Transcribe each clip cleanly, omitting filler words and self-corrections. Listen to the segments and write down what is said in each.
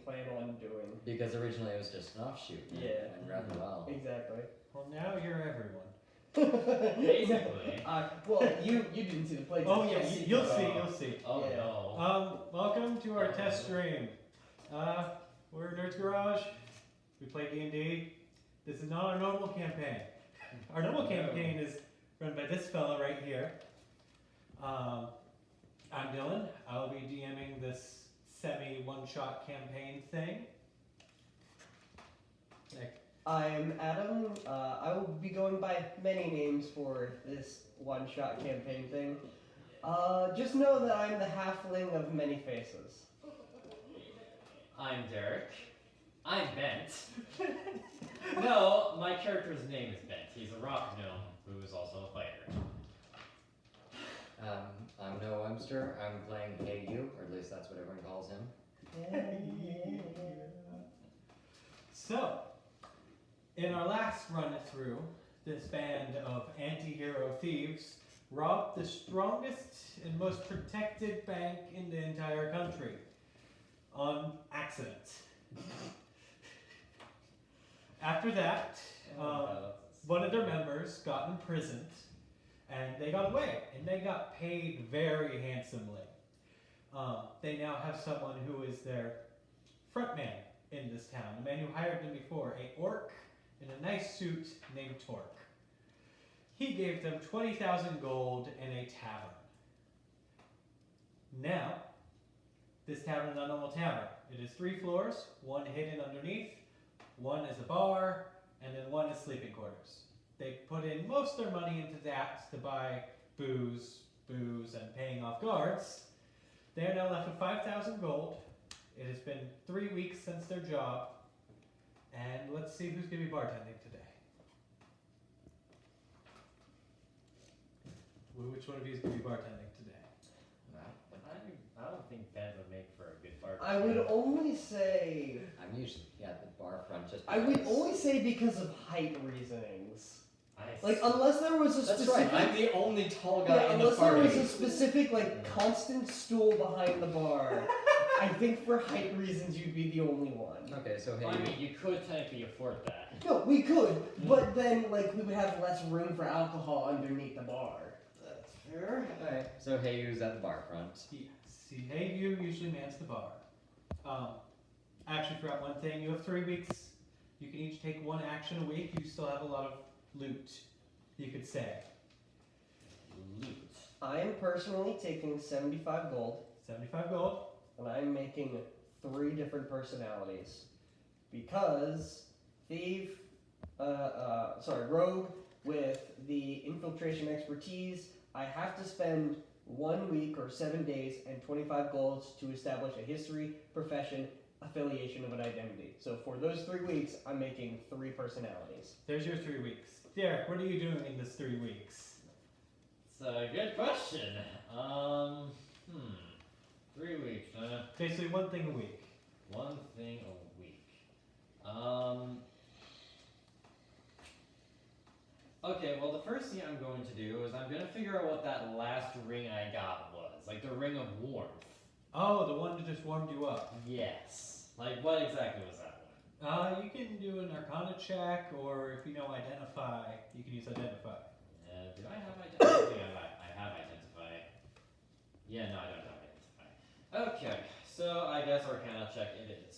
plan on doing. Because originally it was just an offshoot. Yeah. And rather well. Exactly. Well, now you're everyone. Basically. Well, you didn't see the play. Oh yeah, you'll see. Oh Yeah. no. Welcome to our test stream. We're Nerdz Garage. We play D&D. This is not our normal campaign. Our normal campaign is run by this fella right here. I'm Dylan. I'll be DMing this semi-one-shot campaign thing. I'm Adam. I will be going by many names for this one-shot campaign thing. Just know that I'm the halfling of many faces. I'm Derek. I'm Bent. No, my character's name is Bent. He's a rock gnome who is also a fighter. I'm Noah Webster. I'm playing Hey You, or at least that's what everyone calls him. So, in our last run through, this band of anti-hero thieves robbed the strongest and most protected bank in the entire country. On accident. After that, one of their members got imprisoned, and they got away, and they got paid very handsomely. They now have someone who is their frontman in this town, a man who hired them before, a orc in a nice suit named Torque. He gave them 20,000 gold and a tavern. Now, this tavern is not a normal tavern. It is 3 floors, one hidden underneath, one is a bar, and then one is sleeping quarters. They put in most of their money into that to buy booze, and paying off guards. They are now left with 5,000 gold. It has been 3 weeks since their job, and let's see who's going to be bartending today. Which one of you is going to be bartending today? I don't think Ben would make for a good bartender. I would only say. I'm usually at the bar front just I would because. only say because of height reasonings. I Like, see. unless there was a That's specific. right. I'm the only tall guy Yeah, in the unless there party. was a specific, constant stool behind the bar. I think for height reasons you'd be the only one. Okay, so Hey I You. mean, you could technically afford that. No, we could, but then, we would have less room for alcohol underneath the bar. That's fair. Alright, so Hey You's at the bar front. See, Hey You usually mans the bar. I actually forgot one thing. You have 3 weeks. You can each take 1 action a week. You still have a lot of loot, you could say. Loot. I am personally taking 75 gold, 75 gold. and I'm making 3 different personalities. Because rogue with the infiltration expertise, I have to spend 1 week or 7 days and 25 golds to establish a history, profession, affiliation of an identity. So for those 3 weeks, I'm making 3 personalities. There's your 3 weeks. Derek, what are you doing in this 3 weeks? It's a good question. 3 weeks, huh? Basically 1 thing a week. 1 thing a week. Okay, well the first thing I'm going to do is I'm going to figure out what that last ring I got was. Like the ring of warmth. Oh, the one that just warmed you up. Yes. Like what exactly was that one? You can do an Arcana check, or if you know Identify, you can use Identify. Do I have identify? I have identify. Yeah, no, I don't have identify. Okay, so I guess Arcana check it is.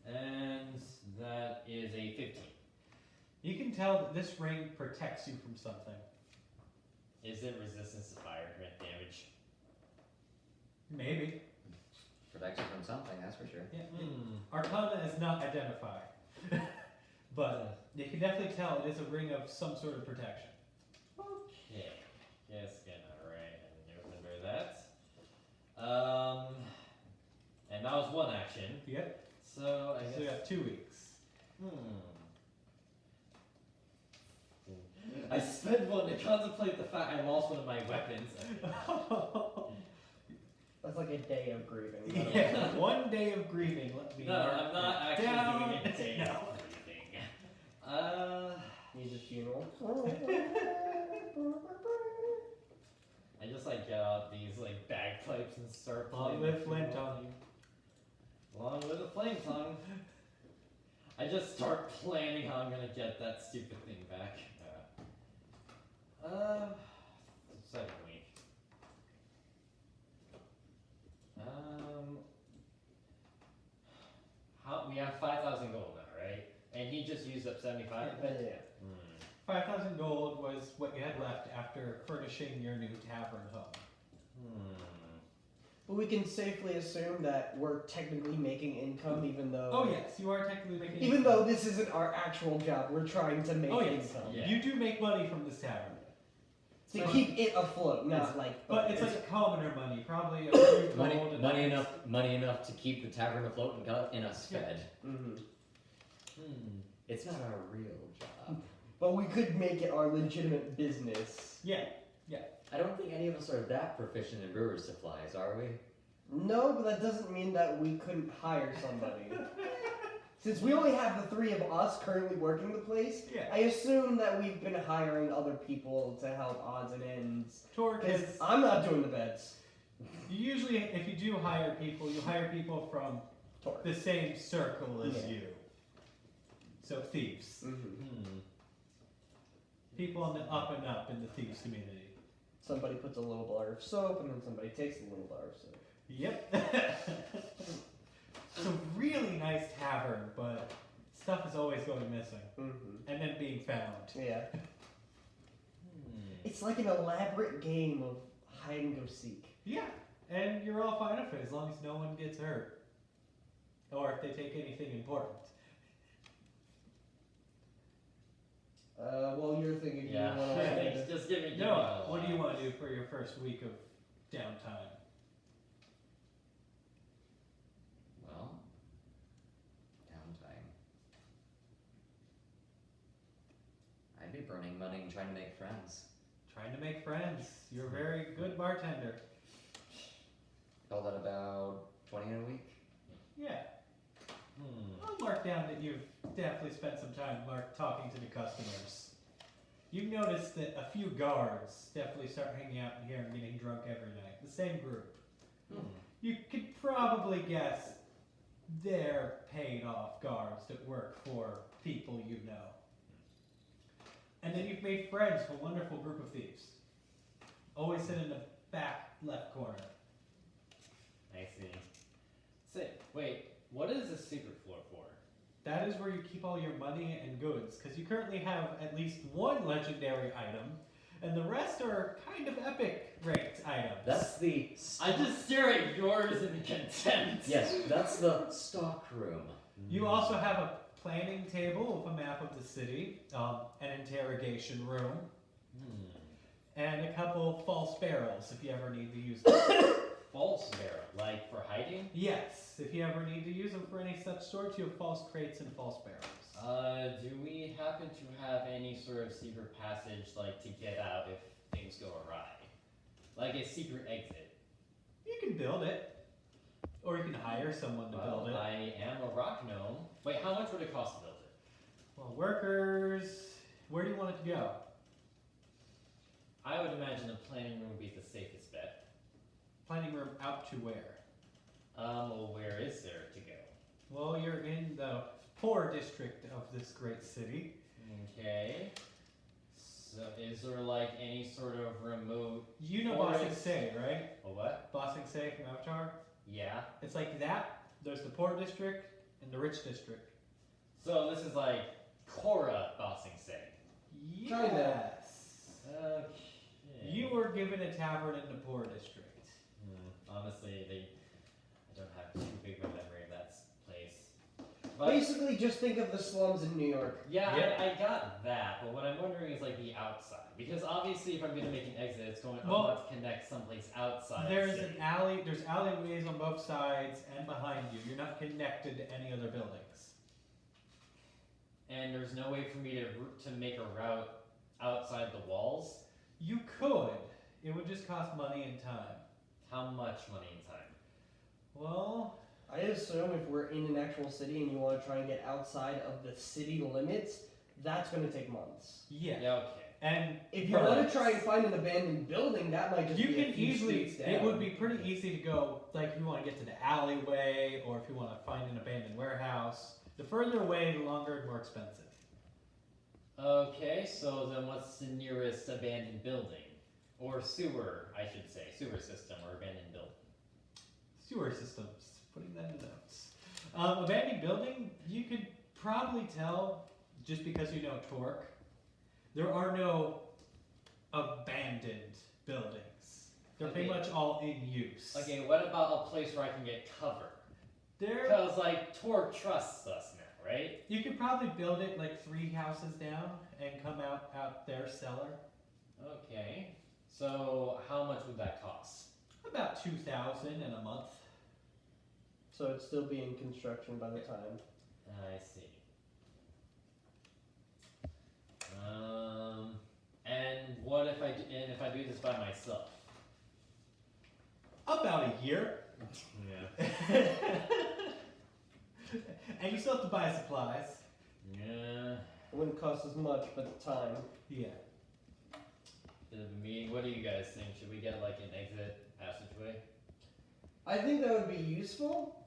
And that is a 15. You can tell that this ring protects you from something. Is it resistance to fire damage? Maybe. Protects you from something, that's for sure. Yeah. Arcana is not Identify. But you can definitely tell it is a ring of some sort of protection. Okay. Yes, gonna remember that. And that was 1 action. Yep. So I guess. So you have 2 weeks. I spent 1 to contemplate the fact I lost one of my weapons. That's like a day of grieving. Yeah, 1 day of grieving. Let me No, I'm not actually doing a day No. of grieving. Needs a funeral. I just get out these bagpipes and start playing. Long live Flint on you. I just start planning how I'm gonna get that stupid thing back. Second week. How we have 5,000 gold now, right? And he just used up 75 of it. Yeah. 5,000 gold was what you had left after furnishing your new tavern home. But we can safely assume that we're technically making income, even though. Oh yes, you are technically making. Even income. though this isn't our actual job, we're trying to make income. Yeah. You do make money from this tavern. To So- keep it afloat, not like. But it's like commoner money, probably a few Money, gold and money nuggets. money enough to keep the tavern afloat and us fed. Mm-hmm. It's not our real job. But we could make it our legitimate business. Yeah. I don't think any of us are that proficient in brewer's supplies, are we? No, but that doesn't mean that we couldn't hire somebody. Since we only have the three of us currently working the place, Yeah. I assume that we've been hiring other people to help odds and ends. Torque Because is. I'm not doing the beds. Usually, if you do hire people, you hire people from Torque. the same circle as Yeah. you. So thieves. Mm-hmm. People on the up and up in the thieves community. Somebody puts a little bar of soap, and then somebody takes a little bar of soap. Yep. It's a really nice tavern, but stuff is always going missing. Mm-hmm. And then being found. Yeah. It's like an elaborate game of hide and go seek. Yeah. And you're all fine with it as long as no one gets hurt. Or if they take anything important. Well, you're thinking Yeah. you want to. Just give me. Noah, what do you want to do for your first week of downtime? Well, downtime. I'd be burning money and trying to make friends. Trying to make friends. You're a very good bartender. Call that about 20 in a week? Yeah. I'll mark down that you've definitely spent some time talking to the customers. You've noticed that a few guards definitely start hanging out in here and getting drunk every night. The same group. You could probably guess they're paid off guards that work for people you know. And then you've made friends with a wonderful group of thieves. Always sit in the back left corner. I see. Say, wait, what is the secret floor for? That is where you keep all your money and goods, because you currently have at least one legendary item, and the rest are kind of epic ranked items. That's the... I just stare at yours in contempt. Yes, that's the stock room. You also have a planning table with a map of the city, an interrogation room, and a couple false barrels if you ever need to use them. False barrel, like for hiding? Yes, if you ever need to use them for any such sorts, you have false crates and false barrels. Do we happen to have any sort of secret passage, like to get out if things go awry? Like a secret exit? You can build it, or you can hire someone to build it. I am a rock gnome. Wait, how much would it cost to build it? Well, workers, where do you want it to go? I would imagine the planning room would be the safest bet. Planning room out to where? Well, where is there to go? Well, you're in the poor district of this great city. Okay. So, is there like any sort of remote? You know Forest. Bossing Say, right? A what? Bossing Say from Avatar? Yeah. It's like that. There's the poor district and the rich district. So this is like Korra Bossing Say. Kinda. Yes. Okay. You were given a tavern in the poor district. Honestly, I don't have too big of a memory of that place. But Basically, just think of the slums in New York. yeah, Yep. I got that. But what I'm wondering is like the outside, because obviously, if I'm going to make an exit, it's going. I Well, want to connect someplace outside. There's the an city. alley. There's alleyways on both sides and behind you. You're not connected to any other buildings. And there's no way for me to make a route outside the walls. You could. It would just cost money and time. How much money and time? Well, I assume if we're in an actual city and you want to try and get outside of the city limits, that's going to take months. yeah. Yeah, okay. And If you want to try and find an abandoned building, that might just you be a can few easily, streets down. it would be pretty easy to go, like, you want to get to the alleyway, or if you want to find an abandoned warehouse. The further away, the longer and more expensive. Okay, so then what's the nearest abandoned building? Or sewer, I should say. Sewer system or abandoned building. Sewer systems. Putting that in the notes. Abandoned building, you could probably tell, just because you know Torque, there are no abandoned buildings. They're pretty Okay. much all in use. Okay, what about a place where I can get cover? There, Because, like, Torque trusts us now, right? you could probably build it like 3 houses down and come out their cellar. Okay. So, how much would that cost? About 2,000 in a month. So it'd still be in construction by the time. I see. And what if if I do this by myself? About a year. Yeah. And you still have to buy supplies. Yeah. It wouldn't cost as much, but the time. Yeah. Bit of a meeting. What do you guys think? Should we get like an exit passageway? I think that would be useful.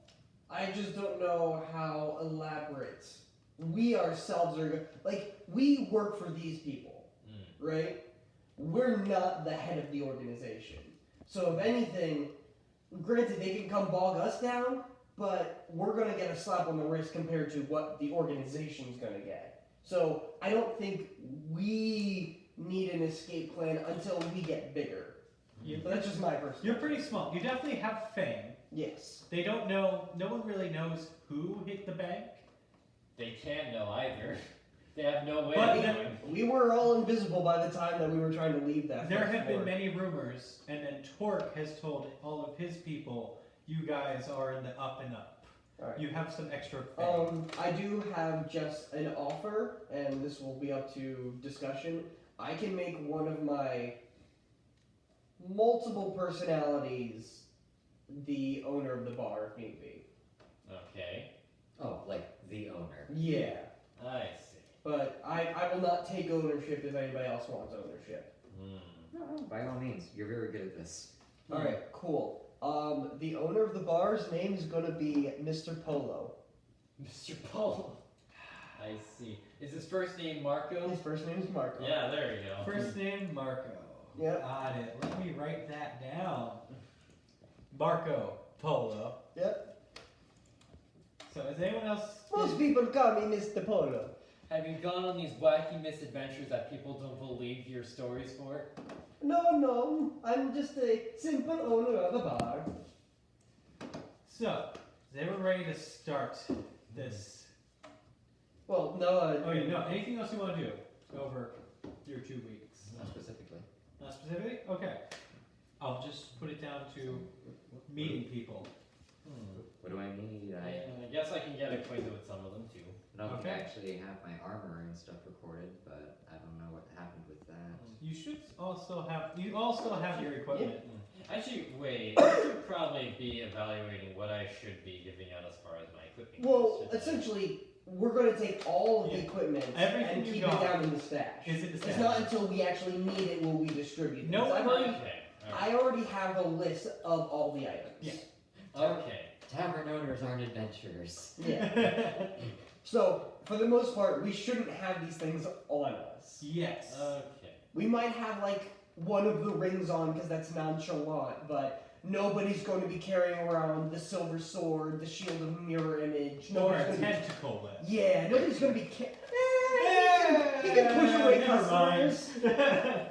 I just don't know how elaborate we ourselves are. Like, we work for these people, right? We're not the head of the organization. So if anything, granted they can come bog us down, but we're going to get a slap on the wrist compared to what the organization's going to get. So I don't think we need an escape plan until we get bigger. But that's just my perspective. You're pretty small. You definitely have fame. Yes. They don't know, no one really knows who hit the bank. They can't know either. They have no way But of then- knowing. We were all invisible by the time that we were trying to leave that. There first have been floor. many rumors, and then Torque has told all of his people, you guys are in the up and up. Alright. You have some extra fame. I do have just an offer, and this will be up to discussion. I can make one of my multiple personalities the owner of the bar if need be. Okay. Oh, like the owner. Yeah. I see. But I will not take ownership if anybody else wants ownership. No, by all means, you're very good at this. Alright, cool. The owner of the bar's name is gonna be Mr. Polo. Mr. Paul. I see. Is his first name Marco? His first name is Marco. Yeah, there you go. First name, Marco. Yep. Got it. Let me write that down. Marco Polo. Yep. So is anyone else... Most people call me Mr. Polo. Have you gone on these wacky misadventures that people don't believe your stories for? No, I'm just a simple owner of a bar. So, is everyone ready to start this? Well, no, Oh yeah, no, anything else you want to do over your 2 weeks? Not specifically. Not specifically? Okay. I'll just put it down to meeting people. What do I need? I guess I can get acquainted with some of them too. I don't think I Okay. actually have my armor and stuff recorded, but I don't know what happened with that. You should also have, you all still have your equipment. Actually, wait. I should probably be evaluating what I should be giving out as far as my equipment well, goes, shouldn't I? essentially, we're going to take all of the Yeah. equipment Everything and you keep got it down in the stash. Is it the It's same? not until we actually need it will we distribute it. No, I've already, Okay. I already have a list of all the items. Yeah. Okay. Tavern owners aren't adventurers. Yeah. So, for the most part, we shouldn't have these things on us. Yes. Okay. We might have, like, one of the rings on because that's nonchalant, but nobody's going to be carrying around the silver sword, the shield of mirror image. Or Nobody's a gonna be, tentacle list. yeah, nobody's going to be. He can push away Never mind. customers.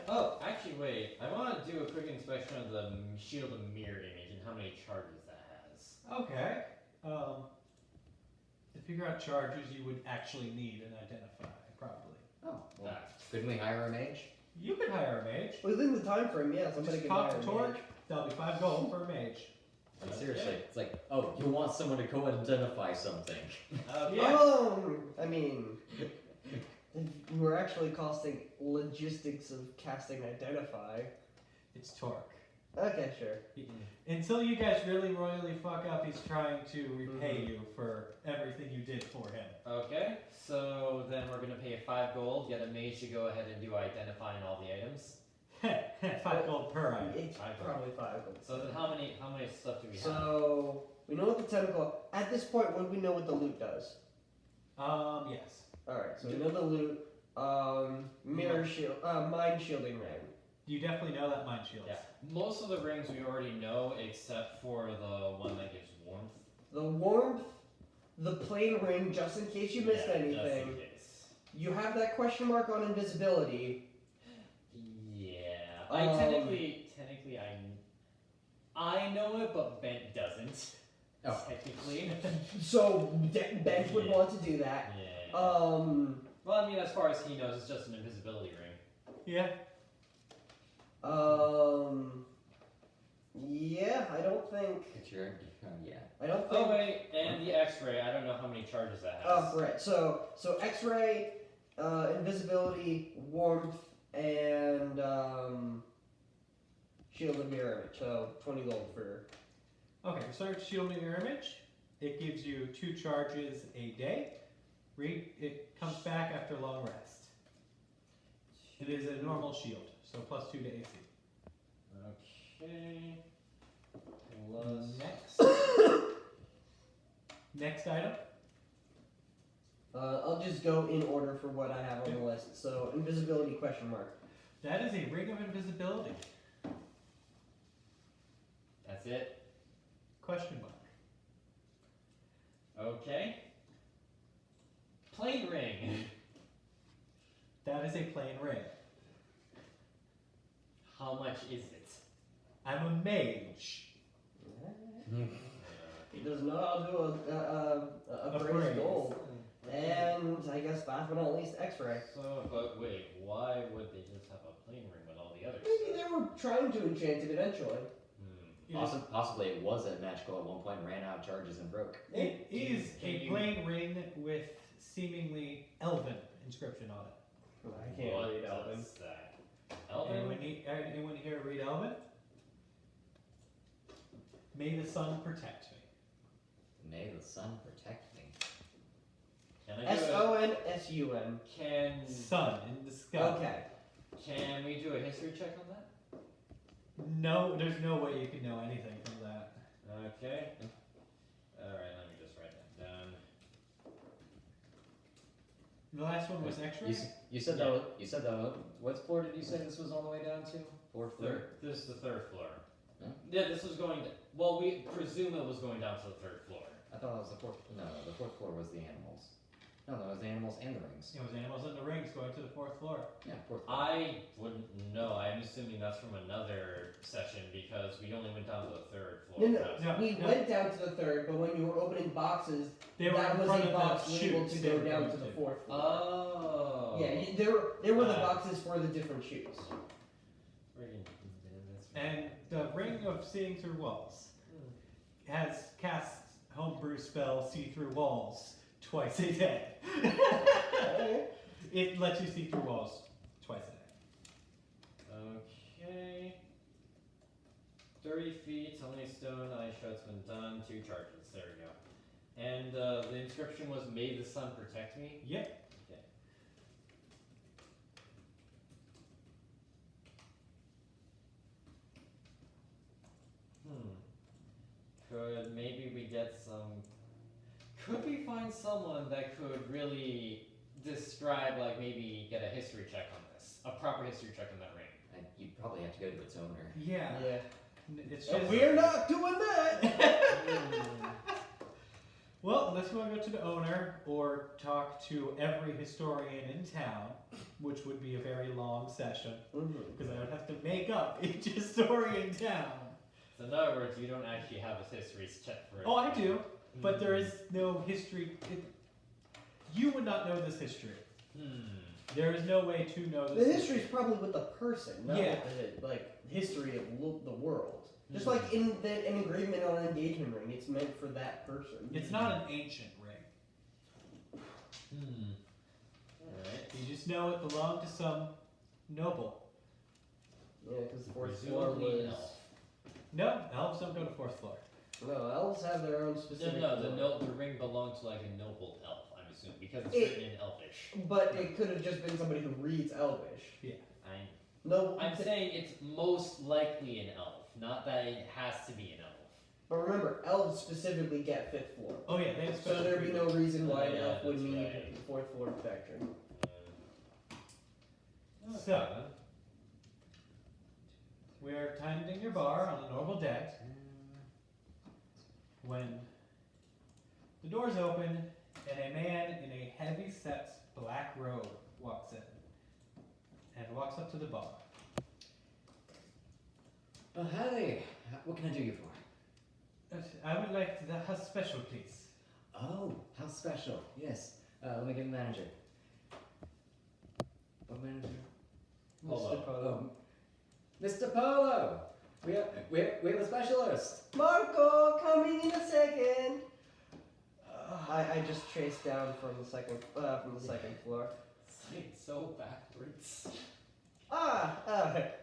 Oh, actually, wait. I want to do a quick inspection of the shield of mirror image and how many charges that has. Okay. To figure out charges you would actually need and identify, probably. Oh, well, Ah. couldn't we hire a mage? You could hire a mage. Within the time frame, yeah, somebody Just can talk hire to a Torque. mage. That'll be 5 gold for a mage. Like, seriously, it's like, oh, you want someone to go identify something. Okay. Yeah. Oh, I mean, we're actually costing logistics of casting identify. It's Torque. Okay, sure. Until you guys really royally fuck up, he's trying to repay you for everything you did for him. Okay, so then we're gonna pay 5 gold, get a mage to go ahead and do identifying all the items. 5 gold per item. It's Five. probably 5. So then how many stuff do we have? So we know what the tentacle. At this point, when we know what the loot does. Yes. Alright, so we know the loot. Mirror shield, mind shielding ring. You definitely know that mind shield. Yeah. Most of the rings we already know, except for the one that gives warmth. The warmth, the plain ring, just in case you missed Just anything. in case. You have that question mark on invisibility. Yeah. I know it, but Bent doesn't. Oh. Technically. So Ben would want to do that. Yeah. Well, I mean, as far as he knows, it's just an invisibility ring. Yeah. Yeah, I don't think. It's your, yeah. I don't think. Oh wait, and the X-ray. I don't know how many charges that has. Oh, right. So X-ray, invisibility, warmth, and shield and mirror image. So 20 gold for. Okay, so shield mirror image. It gives you 2 charges a day. It comes back after long rest. It is a normal shield, so plus 2 to AC. Okay. Plus. Next item. I'll just go in order for what I have on the list. So invisibility question mark. That is a ring of invisibility. That's it. Question mark. Okay. Plain ring. That is a plain ring. How much is it? I'm a mage. He does not do a Appraise. praise gold. And I guess last but not least, X-ray. So, but wait, why would they just have a plain ring with all the others? Maybe they were trying to enchant it eventually. It is, Possibly it was a magical at one point, ran out of charges and broke. it is Can a you- plain ring with seemingly elven inscription on it. I can't What read Elven. does that? Elven? Anyone here read Elven? May the sun protect me. May the sun protect me. Can I do SONSUN. Can Sun in the sky. Okay. Can we do a history check on that? No, there's no way you can know anything from that. Okay. Alright, let me just write that down. The last one was X-ray. You said that. You said that. What floor did you say this was all the way down to? 4th floor. This is the 3rd floor. Huh? Yeah, this was going. Well, we presume it was going down to the 3rd floor. I thought it was the 4th. No, the 4th floor was the animals. No, that was the animals and the rings. It was animals in the rings going to the 4th floor. Yeah, 4th floor. I wouldn't know. I'm assuming that's from another session because we only went down to the 3rd floor. No. We went down to the 3rd, but when you were opening boxes, They were that in was front a of box the labeled chutes to they go were down going to the to. 4th floor. Oh. Yeah, there were the boxes for the different chutes. And the ring of seeing through walls has cast homebrew spell see through walls twice a day. It lets you see through walls twice a day. Okay. 30 feet, how many stone ice shot's been done? 2 charges. There we go. And the inscription was "May the sun protect me." Yep. Okay. Could maybe we get some? Could we find someone that could really describe, like maybe get a history check on this, a proper history check on that ring? And you'd probably have to go to its owner. Yeah. Yeah. It's And just, we're not doing that! well, unless you want to go to the owner or talk to every historian in town, which would be a very long session, because I would have to make up each historian in town. So in other words, you don't actually have a history check for it. Oh, I do, but there is no history. You would not know this history. There is no way to know The this history's probably with the person, not Yeah. with the history of the world. Just like in an engravement on an engagement ring, it's meant for that person. It's not an ancient ring. Alright. You just know it belonged to some noble. Yeah, because the 4th floor Presumably an was. elf. No, elves don't go to 4th floor. No, elves have their own specific. The ring belonged to like a noble elf, I'm assuming, because it's written in Elvish. But it could have just been somebody who reads Elvish. No, I'm saying it's most likely an elf, not that it has to be an elf. But remember, elves specifically get 5th floor. Oh yeah, they have So special there'd be treatment. no reason why an Yeah, elf would that's need right. the 4th floor protection. So, we're tending your bar on a normal day when the doors open and a man in a heavy-set black robe walks in and walks up to the bar. Oh, howdy. What can I do you for? I would like the house special, please. Oh, how special. Yes. Let me get a manager. What manager? Polo. Mr. Polo. Mr. Polo! We have a specialist! Marco, coming in a second. I just traced down from the second floor. It's so backwards.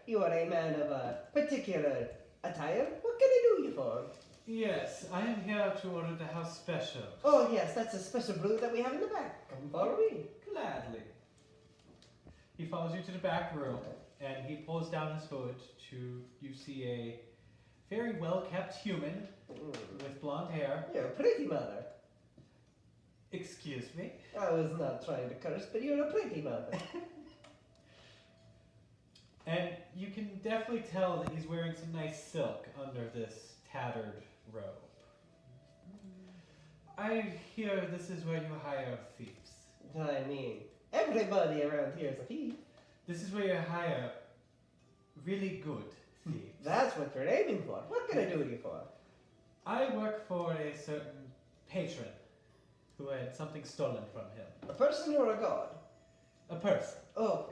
You are a man of a particular attire. What can I do you for? Yes, I am here to order the house special. Oh yes, that's a special brew that we have in the back. Come follow me. Gladly. He follows you to the back room, and he pulls down his hood you see a very well-kept human with blonde hair. You're a pretty mother. Excuse me? I was not trying to curse, but you're a pretty mother. And you can definitely tell that he's wearing some nice silk under this tattered robe. I hear this is where you hire thieves. I mean, everybody around here is a thief. This is where you hire really good thieves. That's what you're aiming for. What can I do you for? I work for a certain patron who had something stolen from him. A person or a god? A person. Oh,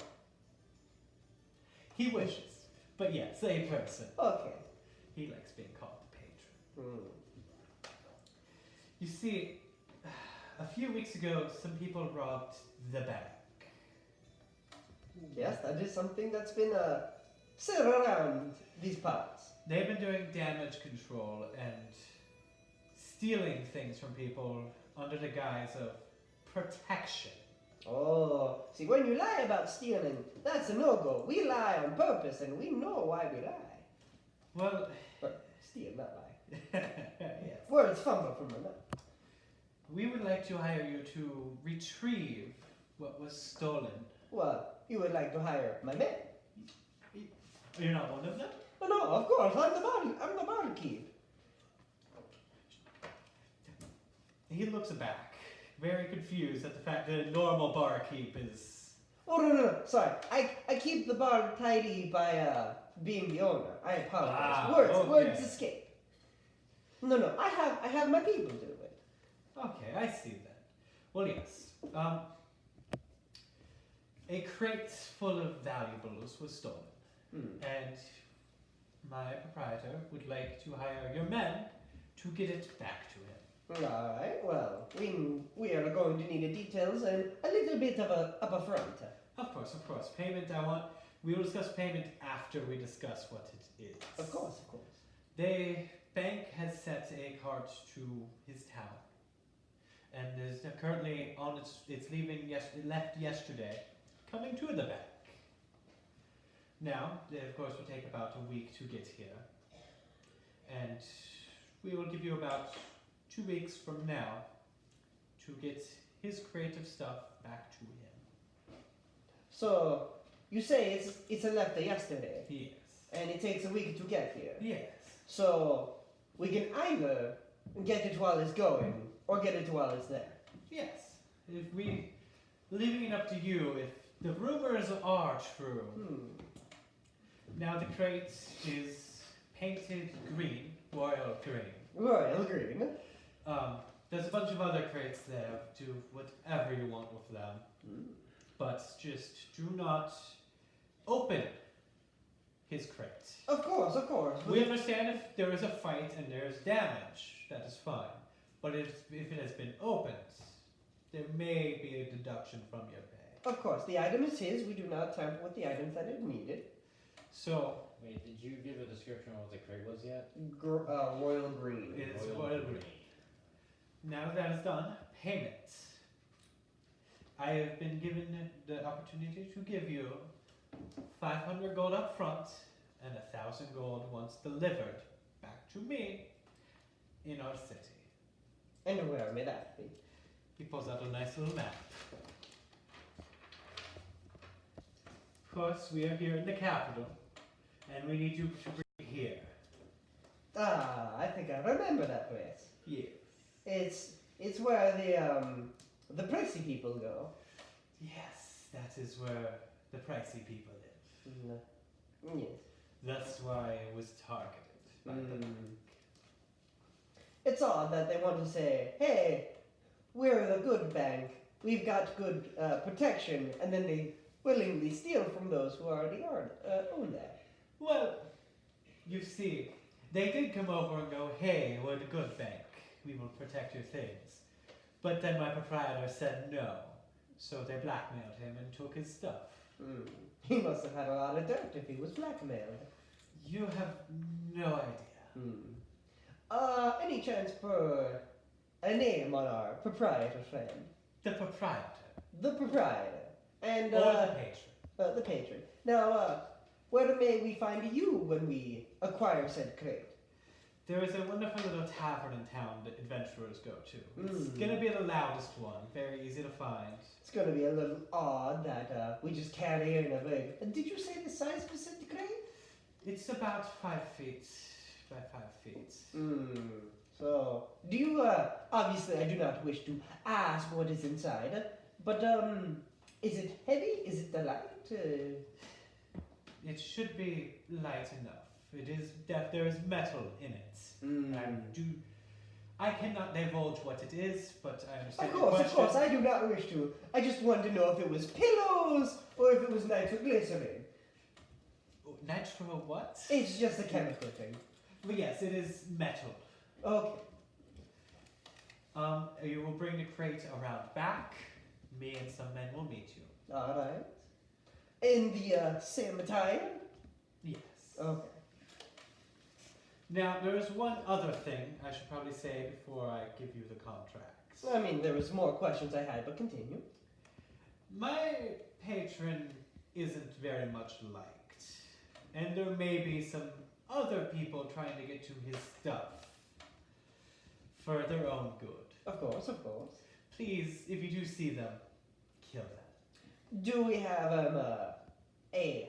He wishes. But yes, a person. okay. He likes being called the patron. Hmm. You see, a few weeks ago, some people robbed the bank. Yes, that is something that's been said around these parts. They've been doing damage control and stealing things from people under the guise of protection. Oh, see, when you lie about stealing, that's a no-go. We lie on purpose, and we know why we lie. Well, Steal, not lie. yes. Words fumble from my mouth. We would like to hire you to retrieve what was stolen. Well, you would like to hire my man? You're not one of them? Oh, no, of course, I'm the barkeep. He looks back, very confused at the fact that a normal barkeep is... Oh, no, sorry. I keep the bar tidy by being the owner. I apologize. Words escape. No, I have my people do it. Okay, I see that. Well, yes. A crate full of valuables was stolen. And my proprietor would like to hire your men to get it back to him. Alright, well, we are going to need the details and a little bit of a upfront. Of course. Payment, we will discuss payment after we discuss what it is. Of course. The bank has set a cart to his town. And is currently on it's leaving, it left yesterday, coming to the bank. Now, it of course will take about a week to get here. And we will give you about 2 weeks from now to get his creative stuff back to him. So, you say it's left yesterday, Yes. and it takes a week to get here. Yes. So, we can either get it while it's going, or get it while it's there. Yes. Leaving it up to you if the rumors are true. Now the crate is painted green, royal green. Royal green. There's a bunch of other crates there. Do whatever you want with them. But just do not open his crate. Of course. We understand if there is a fight and there is damage, that is fine. But if it has been opened, there may be a deduction from your pay. Of course, the item is his. We do not tamper with the items that are needed. So, Wait, did you give a description of what the crate was yet? Royal green. it is royal green. Now that is done, payment. I have been given the opportunity to give you 500 gold up front and 1,000 gold once delivered back to me in our city. And where may that be? He pulls out a nice little map. Of course, we are here in the capital, and we need you to bring here. Ah, I think I remember that place. Yes. It's where the pricey people go. Yes, that is where the pricey people live. Yes. That's why it was targeted by the bank. It's odd that they want to say, hey, we're the good bank, we've got good protection, and then they willingly steal from those who already own that. Well, you see, they did come over and go, hey, we're the good bank, we will protect your things. But then my proprietor said no, so they blackmailed him and took his stuff. He must have had a lot of dirt if he was blackmailed. You have no idea. Any chance for a name on our proprietor friend? The proprietor. The proprietor. And, Or the patron. The patron. Now, where may we find you when we acquire said crate? There is a wonderful little tavern in town that adventurers go to. It's gonna be the loudest one, very easy to find. It's gonna be a little odd that we just carry in a big... Did you say the size of the crate? It's about 5 feet by 5 feet. So, do you, obviously I do not wish to ask what is inside, but, is it heavy? Is it light? It should be light enough. It is there is metal in it. I cannot divulge what it is, but I understand your question. Of course, I do not wish to. I just wanted to know if it was pillows or if it was nitroglycerin. Nitro what? It's just a chemical thing. Well, yes, it is metal. Okay. You will bring the crate around back. Me and some men will meet you. Alright. In the same attire? Yes. Okay. Now, there is one other thing I should probably say before I give you the contracts. I mean, there was more questions I had, but continue. My patron isn't very much liked, and there may be some other people trying to get to his stuff for their own good. Of course, of course. Please, if you do see them, kill them. Do we have a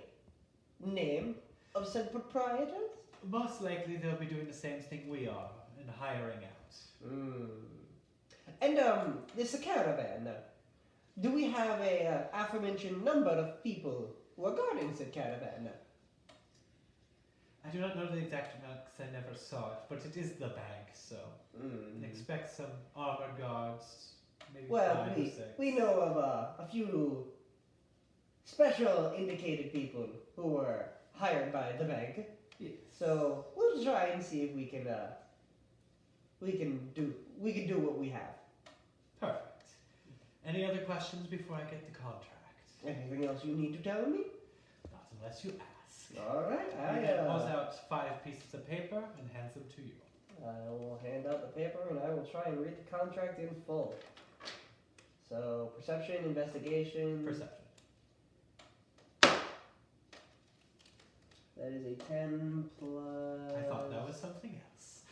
name of said proprietors? Most likely they'll be doing the same thing we are, and hiring out. And this caravan, do we have a aforementioned number of people who are guarding said caravan? I do not know the exact amount because I never saw it, but it is the bank, so expect some armored guards, maybe 5 or 6. we know of a few special indicated people who were hired by the bank. Yes. So we'll try and see if we can do what we have. Perfect. Any other questions before I get the contract? Anything else you need to tell me? Not unless you ask. All right. He then pulls out 5 pieces of paper and hands them to you. I will hand out the paper and I will try and read the contract in full. So perception, investigation. Perception. That is a 10 plus. I thought that was something else.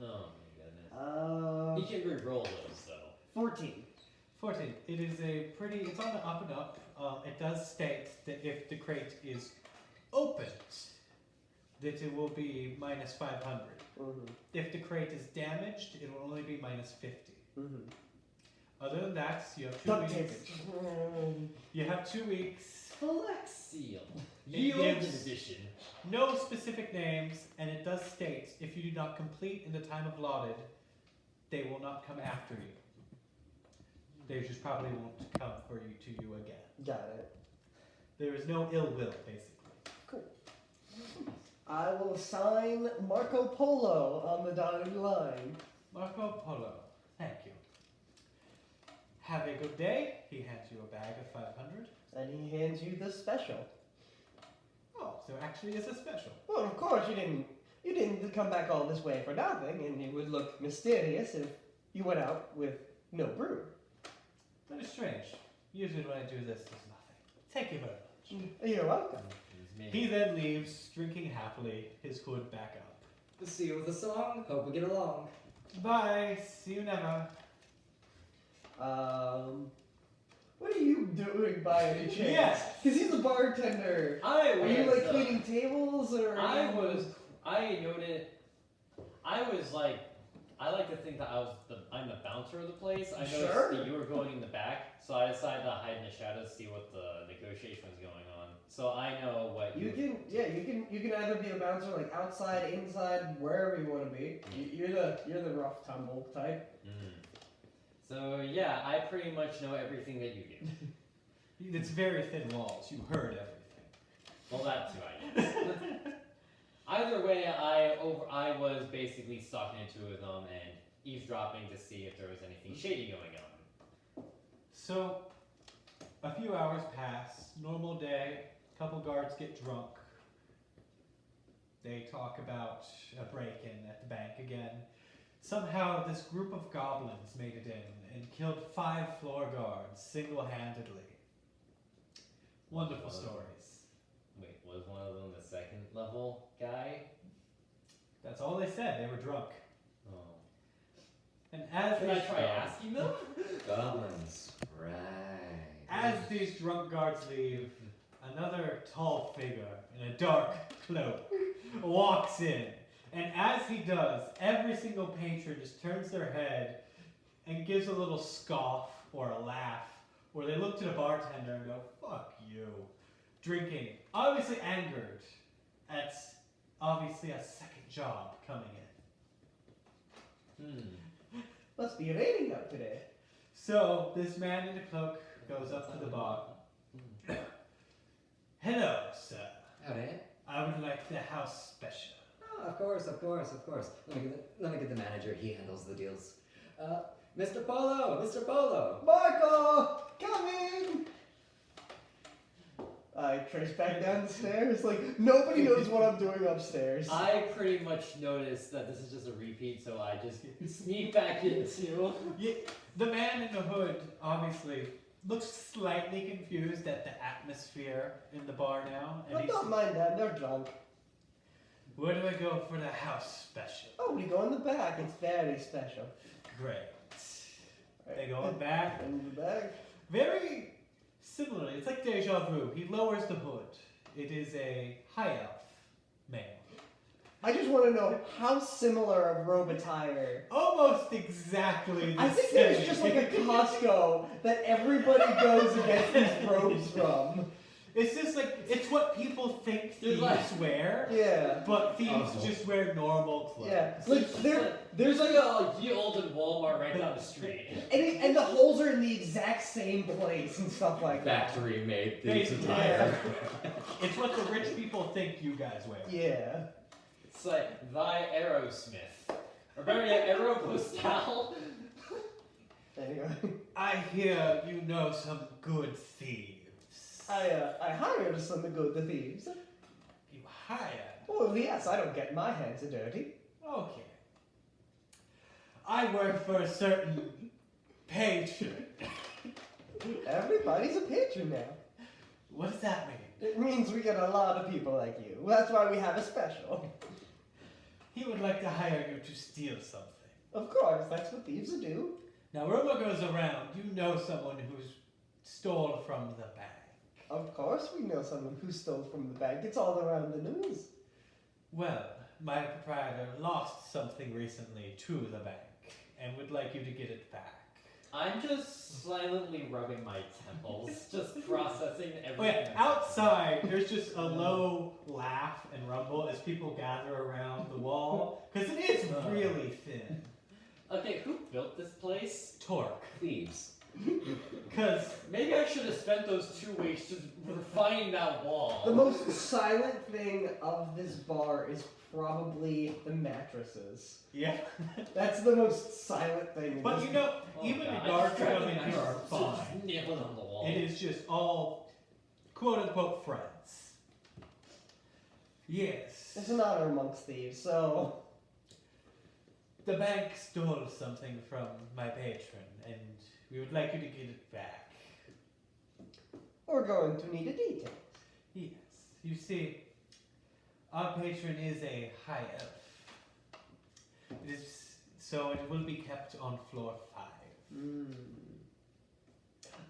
Oh my goodness. You can re-roll those though. 14. 14. It is a pretty. It's on the up and up. It does state that if the crate is opened, that it will be minus 500. If the crate is damaged, it will only be minus 50. Other than that, you have 2 weeks. You have 2 weeks. Flex seal. It Yield gives edition. no specific names, and it does state if you do not complete in the time allotted, they will not come after you. They just probably won't come for you to you again. Got it. There is no ill will, basically. Cool. I will sign Marco Polo on the dotted line. Marco Polo, thank you. Have a good day. He hands you a bag of 500. And he hands you the special. Oh, so actually is a special. Well, of course you didn't come back all this way for nothing, and it would look mysterious if you went out with no brew. That is strange. Usually when I do this, there's nothing. Thank you very much. You're welcome. He then leaves, drinking happily, his hood back up. See you with a song. Hope we get along. Bye. See you never. What are you doing by any chance? Yes. Because he's a bartender. I Are was. you like cleaning tables or? I was like, I like to think that I'm the bouncer of the place. I noticed Sure. that you were going in the back, so I decided to hide in the shadows, see what the negotiation was going on. So I know what You can either be a bouncer like outside, inside, wherever you want to be. You're the rough tumble type. So yeah, I pretty much know everything that you do. It's very thin walls. You heard everything. Well, that too, I guess. Either way, I was basically stalking the two of them and eavesdropping to see if there was anything shady going on. So, a few hours pass. Normal day. Couple guards get drunk. They talk about a break-in at the bank again. Somehow, this group of goblins made it in and killed 5 floor guards single-handedly. Wonderful stories. Wait, was one of them the second level guy? That's all they said. They were drunk. Oh. And as Should I these try asking them? Goblins. Right. As these drunk guards leave, another tall figure in a dark cloak walks in. And as he does, every single patron just turns their head and gives a little scoff or a laugh, or they look to the bartender and go, "Fuck you." Drinking, obviously angered at obviously a second job coming in. Must be raining out today. So this man in the cloak goes up to the bar. "Hello, sir. Howdy. I would like the house special." Oh, of course. Let me get the manager. He handles the deals. Mr. Polo. Marco, come in. I trace back down the stairs. Like nobody knows what I'm doing upstairs. I pretty much noticed that this is just a repeat, so I just sneak back in too. Yeah, the man in the hood obviously looks slightly confused at the atmosphere in the bar now. And But don't mind them. They're drunk. "Where do I go for the house special?" Oh, we go in the back. It's very special. "Great." They go in back. In the back. Very similarly, it's like deja vu. He lowers the hood. It is a high elf male. I just want to know how similar of robe attire. Almost exactly the I think same. there's just like a Costco that everybody goes and gets these robes from. It's just like, it's what people think thieves wear, Yeah. but thieves just wear normal clothes. Yeah. Like There's like a ye olden Walmart right down the street. and the holes are in the exact same place and stuff like that. Factory made thieves' thieves attire. attire. It's what the rich people think you guys wear. Yeah. It's like thy Aerosmith. Or better yet, Aeropostale. Anyway, I hear you know some good thieves. I hired some good thieves. You hired? Oh yes, I don't get my hands dirty. Okay. I work for a certain patron. Everybody's a patron now. What does that mean? It means we get a lot of people like you. That's why we have a special. He would like to hire you to steal something. Of course, that's what thieves do. Now, rumor goes around, you know someone who's stole from the bank. Of course we know someone who stole from the bank. It's all around the news. Well, my proprietor lost something recently to the bank and would like you to get it back. I'm just silently rubbing my temples, just processing Oh everything. yeah, outside there's just a low laugh and rumble as people gather around the wall, because it is really thin. Okay, who built this place? Torque. Thieves. Because Maybe I should have spent those 2 weeks just refining that wall. The most silent thing of this bar is probably the mattresses. yeah. That's the most silent thing. in But this you know, Oh, even God, the guards I who just come in grabbed here are the knife, fine. just nailed it on the wall. It is just all quote unquote friends. Yes. It's an honor amongst thieves, so The bank stole something from my patron, and we would like you to get it back. we're going to need a detail. Yes. You see, our patron is a high elf. It is so it will be kept on floor 5.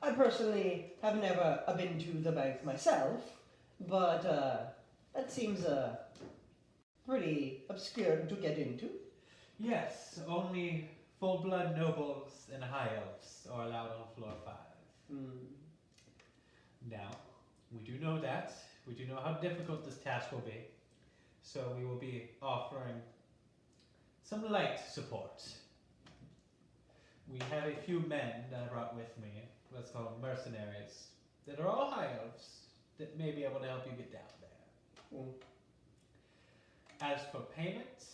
I personally have never been to the bank myself, but that seems pretty obscure to get into. Yes, only full-blood nobles and high elves are allowed on floor 5. Now, we do know that. We do know how difficult this task will be. So we will be offering some light support. We have a few men that I brought with me, let's call them mercenaries, that are all high elves, that may be able to help you get down there. As for payment,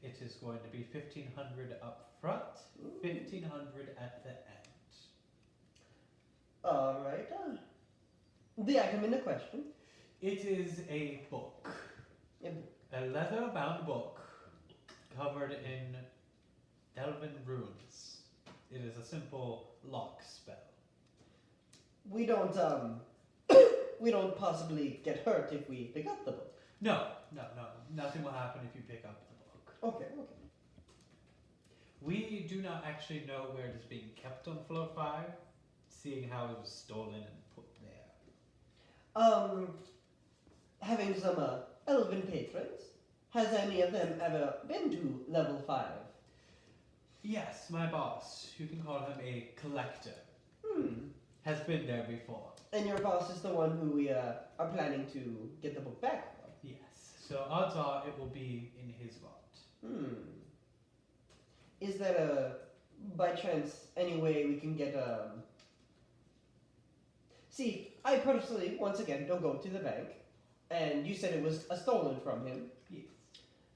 it is going to be 1,500 up front, 1,500 at the end. Alright. The item in question. It is a book. A leather-bound book covered in elven runes. It is a simple lock spell. We don't possibly get hurt if we pick up the book. No. Nothing will happen if you pick up the book. Okay. We do not actually know where it is being kept on floor 5, seeing how it was stolen and put there. Having some elven patrons, has any of them ever been to level 5? Yes, my boss, you can call him a collector, has been there before. And your boss is the one who we are planning to get the book back from? Yes, so odds are it will be in his vault. Is there by chance, any way we can get See, I personally, once again, don't go to the bank, and you said it was stolen from him. Yes.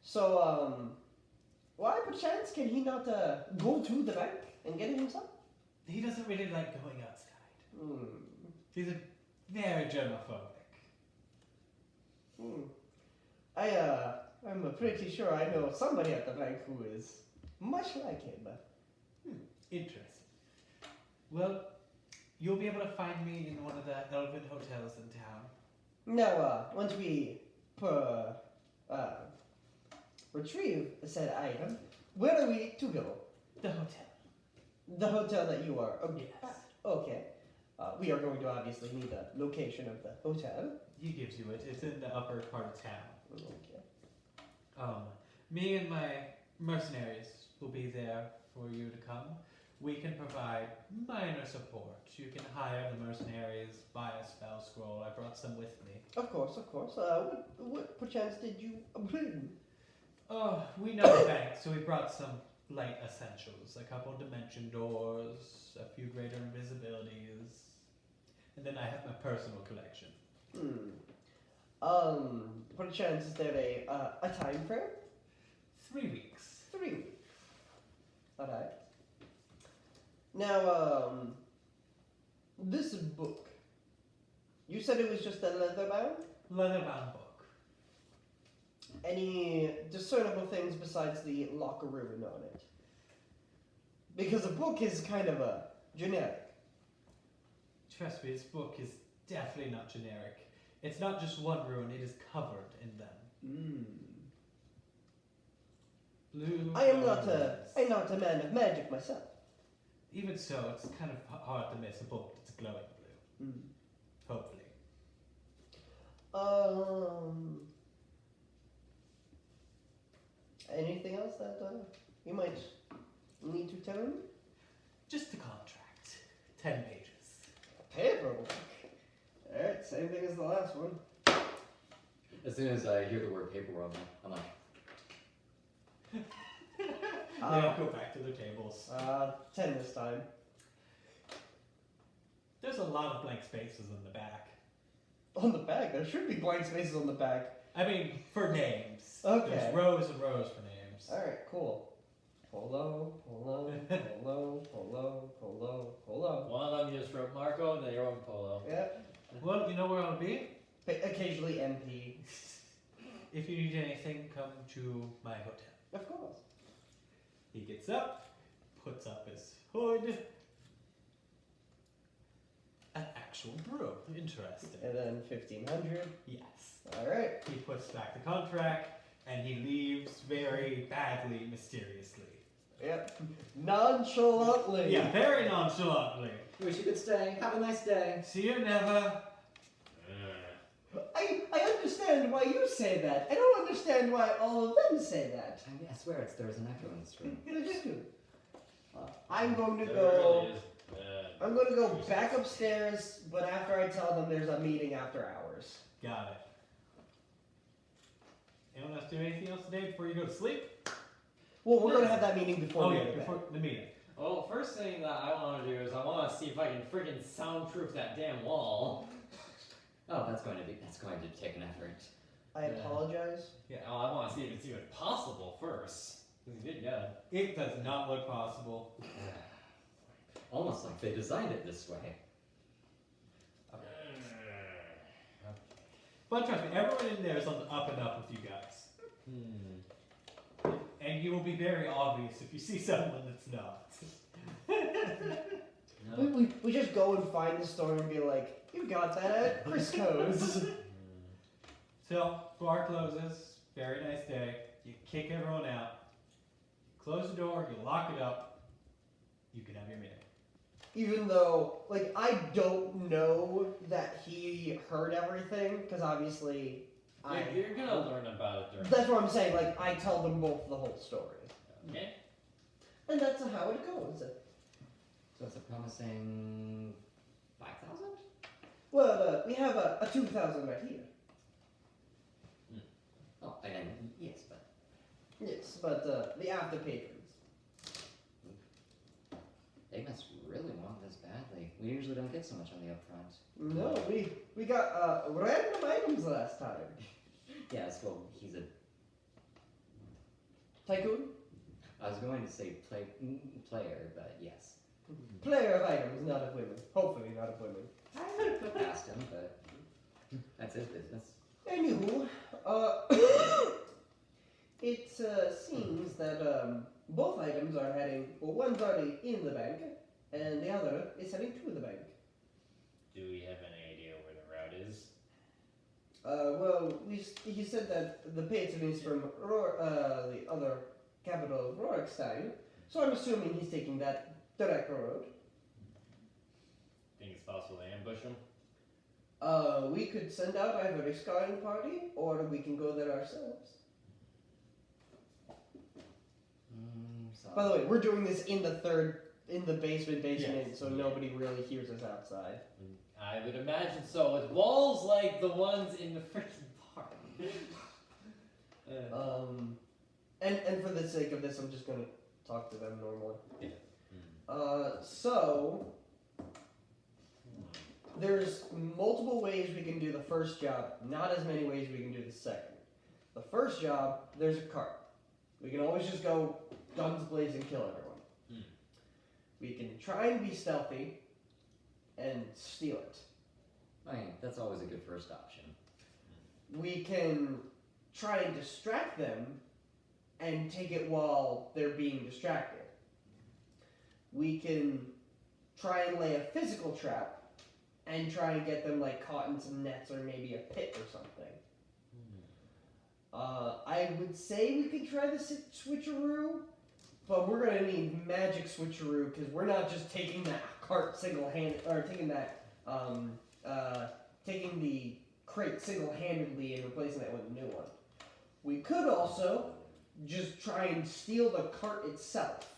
So, why perchance can he not go to the bank and get it himself? He doesn't really like going outside. He's a very germophobic. I'm pretty sure I know somebody at the bank who is much like him. Interesting. Well, you'll be able to find me in one of the elven hotels in town. Now, once we retrieve said item, where are we to go? The hotel. The hotel that you are. Okay. Yes. Okay. We are going to obviously need the location of the hotel. He gives you it. It's in the upper part of town. Okay. Me and my mercenaries will be there for you to come. We can provide minor support. You can hire the mercenaries, buy a spell scroll. I brought some with me. Of course. What perchance did you bring? Oh, we know the bank, so we brought some light essentials. A couple dimension doors, a few greater invisibilities. And then I have my personal collection. Perchance is there a time frame? 3 weeks. 3 weeks. Alright. Now, this book, you said it was just a leather bound? Leather-bound book. Any discernible things besides the locker rune on it? Because a book is kind of a generic. Trust me, this book is definitely not generic. It's not just one rune, it is covered in them. Blue. I'm not a man of magic myself. Even so, it's kind of hard to miss a book that's glowing blue. Hopefully. Anything else that you might need to tell me? Just the contract. 10 pages. Paperwork. Alright, same thing as the last one. As soon as I hear the word paperwork, I'm like, They all go back to their tables. 10 this time. There's a lot of blank spaces in the back. On the back? There should be blank spaces on the back. I mean, for names. Okay. There's rows and rows for names. Alright, cool. Polo. One of them just wrote Marco, and they wrote Polo. Yeah. Well, you know where I'll be? Occasionally MP. If you need anything, come to my hotel. Of course. He gets up, puts up his hood. An actual brew. Interesting. And then 1500. Yes. Alright. He puts back the contract. And he leaves very badly, mysteriously. Yep. Nonchalantly. Yeah, very nonchalantly. Wish you could stay. Have a nice day. See you never. I understand why you say that. I don't understand why all of them say that. I mean, I swear there's an echo in this room. They do. I'm going to There go. really is bad. I'm going to go back upstairs, but after I tell them there's a meeting after hours. Got it. Anyone else do anything else today before you go to sleep? Well, we're going to have that meeting before Oh we yeah, go to bed. before the meeting. Well, first thing that I want to do is I want to see if I can freaking soundproof that damn wall. Oh, that's going to take an effort. I apologize. Yeah, well, I want to see if it's even possible first. Because he did get it. It does not look possible. Almost like they designed it this way. But trust me, everyone in there is on the up and up with you guys. And you will be very obvious if you see someone that's not. No. We just go and find the store and be like, you got that at Crisco's. So, bar closes. Very nice day. You kick everyone out. Close the door. You lock it up. You can have your meeting. Even though, like, I don't know that he heard everything, because obviously You're gonna learn about it during. That's what I'm saying, like, I tell them both the whole story. Okay. And that's how it goes. So it's a promising 5,000? Well, we have a 2,000 right here. Oh, and yes, but Yes, but the after patrons. they must really want this badly. We usually don't get so much on the upfront. No, we got random items last time. Yes, well, he's a. Tycoon? I was going to say player, but yes. Player of items, not of women. Hopefully not of women. I would have put past him, but that's his business. Anywho, it seems that both items are heading, well, one's already in the bank, and the other is heading to the bank. Do we have any idea where the route is? Well, he said that the patron is from the other capital of Rorikstein, so I'm assuming he's taking that direct road. Think it's possible to ambush him? We could send out either a scouting party, or we can go there ourselves. So By the way, we're doing this in the basement, Yes. so nobody really hears us outside. I would imagine so, with walls like the ones in the freaking park. And for the sake of this, I'm just gonna talk to them normally. Yeah. So there's multiple ways we can do the first job, not as many ways we can do the second. The first job, there's a cart. We can always just go guns blazing, kill everyone. We can try and be stealthy and steal it. I mean, that's always a good first option. We can try and distract them and take it while they're being distracted. We can try and lay a physical trap and try and get them like caught in some nets or maybe a pit or something. I would say we could try the switcheroo, but we're gonna need magic switcheroo because we're not just taking that cart single-handed or taking that taking the crate single-handedly and replacing that with a new one. We could also just try and steal the cart itself.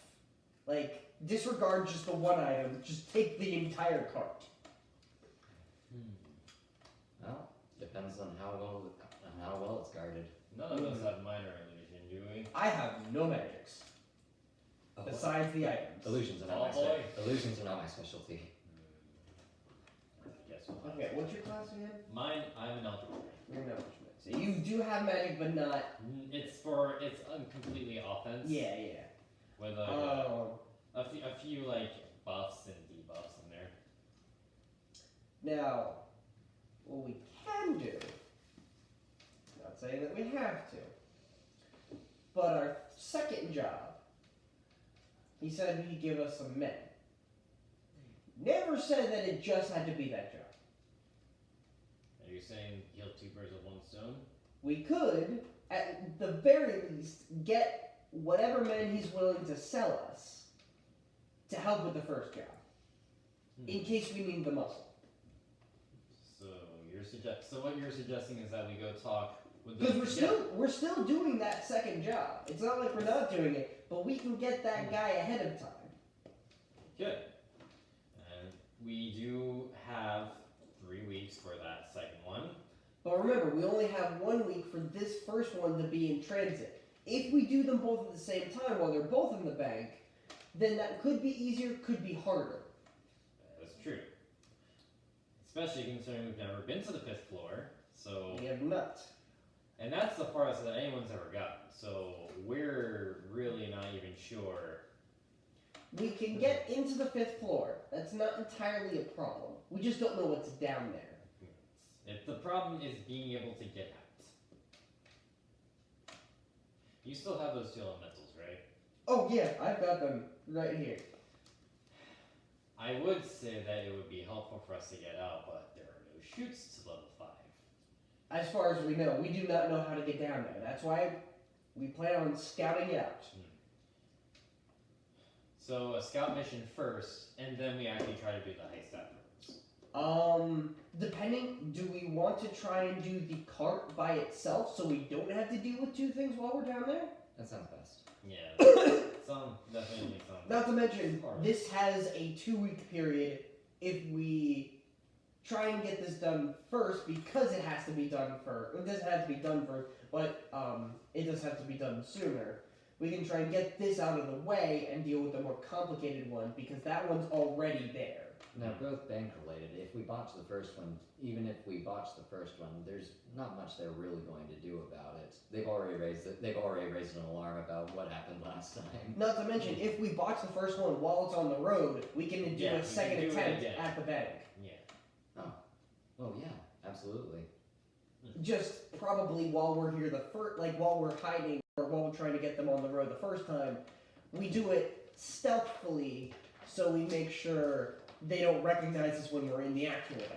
Like, disregard just the one item, just take the entire cart. Well, depends on how well it's guarded. None of us have minor illusion, do we? I have no magics, besides the items. Illusions are not my boy. illusions are not my specialty. Guess we'll have Okay, to. what's your class again? Mine, I'm an alchemist. You're not much magic. So you do have magic, but not... It's completely offense. Yeah. With a few like buffs and debuffs in there. Now, what we can do, not saying that we have to, but our second job, he said he'd give us some men. Never said that it just had to be that job. Are you saying kill two birds with one stone? We could, at the very least, get whatever men he's willing to sell us to help with the first job, in case we need the muscle. So what you're suggesting is that we go talk with Because we're still doing that second job. It's not like we're not doing it, but we can get that guy ahead of time. Good. And we do have 3 weeks for that second one. But remember, we only have 1 week for this first one to be in transit. If we do them both at the same time while they're both in the bank, then that could be easier, could be harder. That's true. Especially considering we've never been to the 5th floor, so... We have not. And that's the farthest that anyone's ever gotten, so we're really not even sure. We can get into the 5th floor. That's not entirely a problem. We just don't know what's down there. If the problem is being able to get out. You still have those 2 elementals, right? Oh yeah, I've got them right here. I would say that it would be helpful for us to get out, but there are no chutes to level 5. As far as we know, we do not know how to get down there. That's why we plan on scouting it out. So a scout mission first, and then we actually try to do the heist afterwards. Depending, do we want to try and do the cart by itself so we don't have to deal with 2 things while we're down there? That sounds best. Yeah, definitely some. Not to mention, this has a 2-week period if we try and get this done first, because it has to be done first. It doesn't have to be done first, but it does have to be done sooner. We can try and get this out of the way and deal with the more complicated one, because that one's already there. Now, both bank related. If we botch the first one, even if we botch the first one, there's not much they're really going to do about it. They've already raised an alarm about what happened last time. Not to mention, if we botch the first one while it's on the road, we can do a second attempt at the bank. Yeah. Oh yeah, absolutely. Just probably while we're here while we're hiding or while we're trying to get them on the road the first time, we do it stealthily so we make sure they don't recognize us when we're in the actual bank.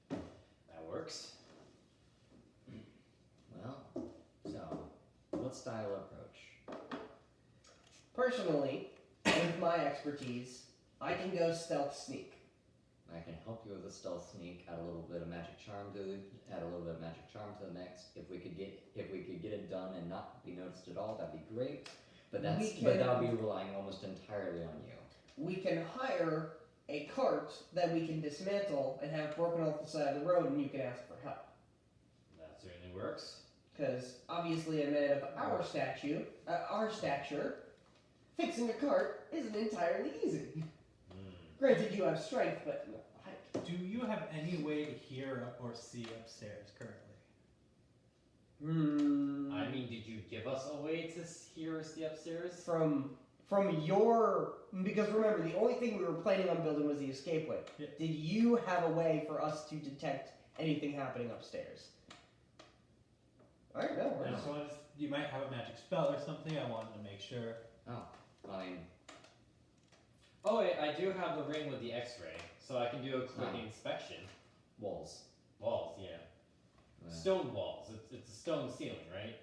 That works. Well, so, what style approach? Personally, with my expertise, I can go stealth sneak. I can help you with a stealth sneak, add a little bit of magic charm to the mix. If we could get it done and not be noticed at all, that'd be great. But that'll be relying almost entirely on you. We can hire a cart that we can dismantle and have broken off the side of the road, and you can ask for help. That certainly works. Because obviously a man of our stature, fixing a cart isn't entirely easy. Granted, you have strength, but no height. Do you have any way to hear or see upstairs currently? I mean, did you give us a way to hear us the upstairs? Because remember, the only thing we were planning on building was the escape way. Yeah. Did you have a way for us to detect anything happening upstairs? Alright, no. I just wanted to, you might have a magic spell or something. I wanted to make sure. Oh, I mean, Oh, wait, I do have the ring with the X-ray, so I can do a quick inspection. walls. Walls, yeah. Stone walls. It's a stone ceiling, right?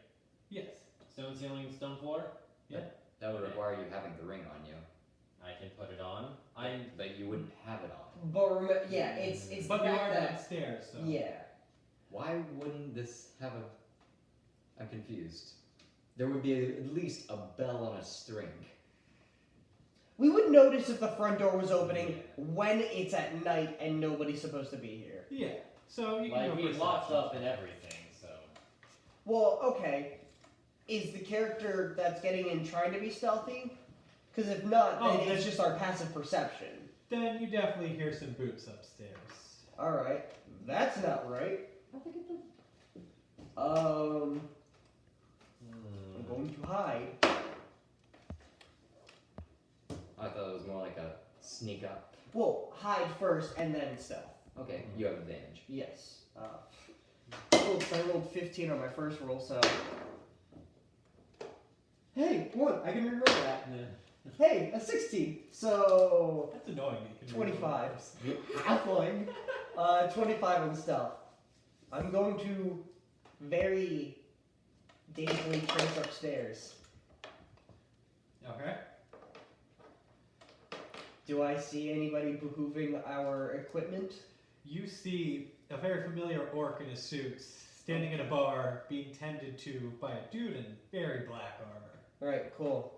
Yes. Stone ceiling, stone floor? Yeah. That would require you having the ring on you. I can put it on. But you wouldn't have it on. But remember, yeah, it's But the we fact are that downstairs, so. yeah. Why wouldn't this have I'm confused. There would be at least a bell on a string. We would notice if the front door was opening when it's at night and nobody's supposed to be here. Yeah. So you can Like, do a we perception locked up check. and everything, so. Well, okay. Is the character that's getting in trying to be stealthy? Because if not, then it's just our passive perception. Then you definitely hear some boots upstairs. Alright. That's not right. I'm going to hide. I thought it was more like a sneak up. Well, hide first and then stealth. Okay, you have advantage. Yes. I rolled 15 on my first roll, so... Hey, look, I can reroll that. Yeah. Hey, a 16. So... That's annoying. You can 25. reroll Halfling. 25 on stealth. I'm going to very daintily trace upstairs. Okay. Do I see anybody behooving our equipment? You see a very familiar orc in a suit standing at a bar being tended to by a dude in very black armor. Alright, cool.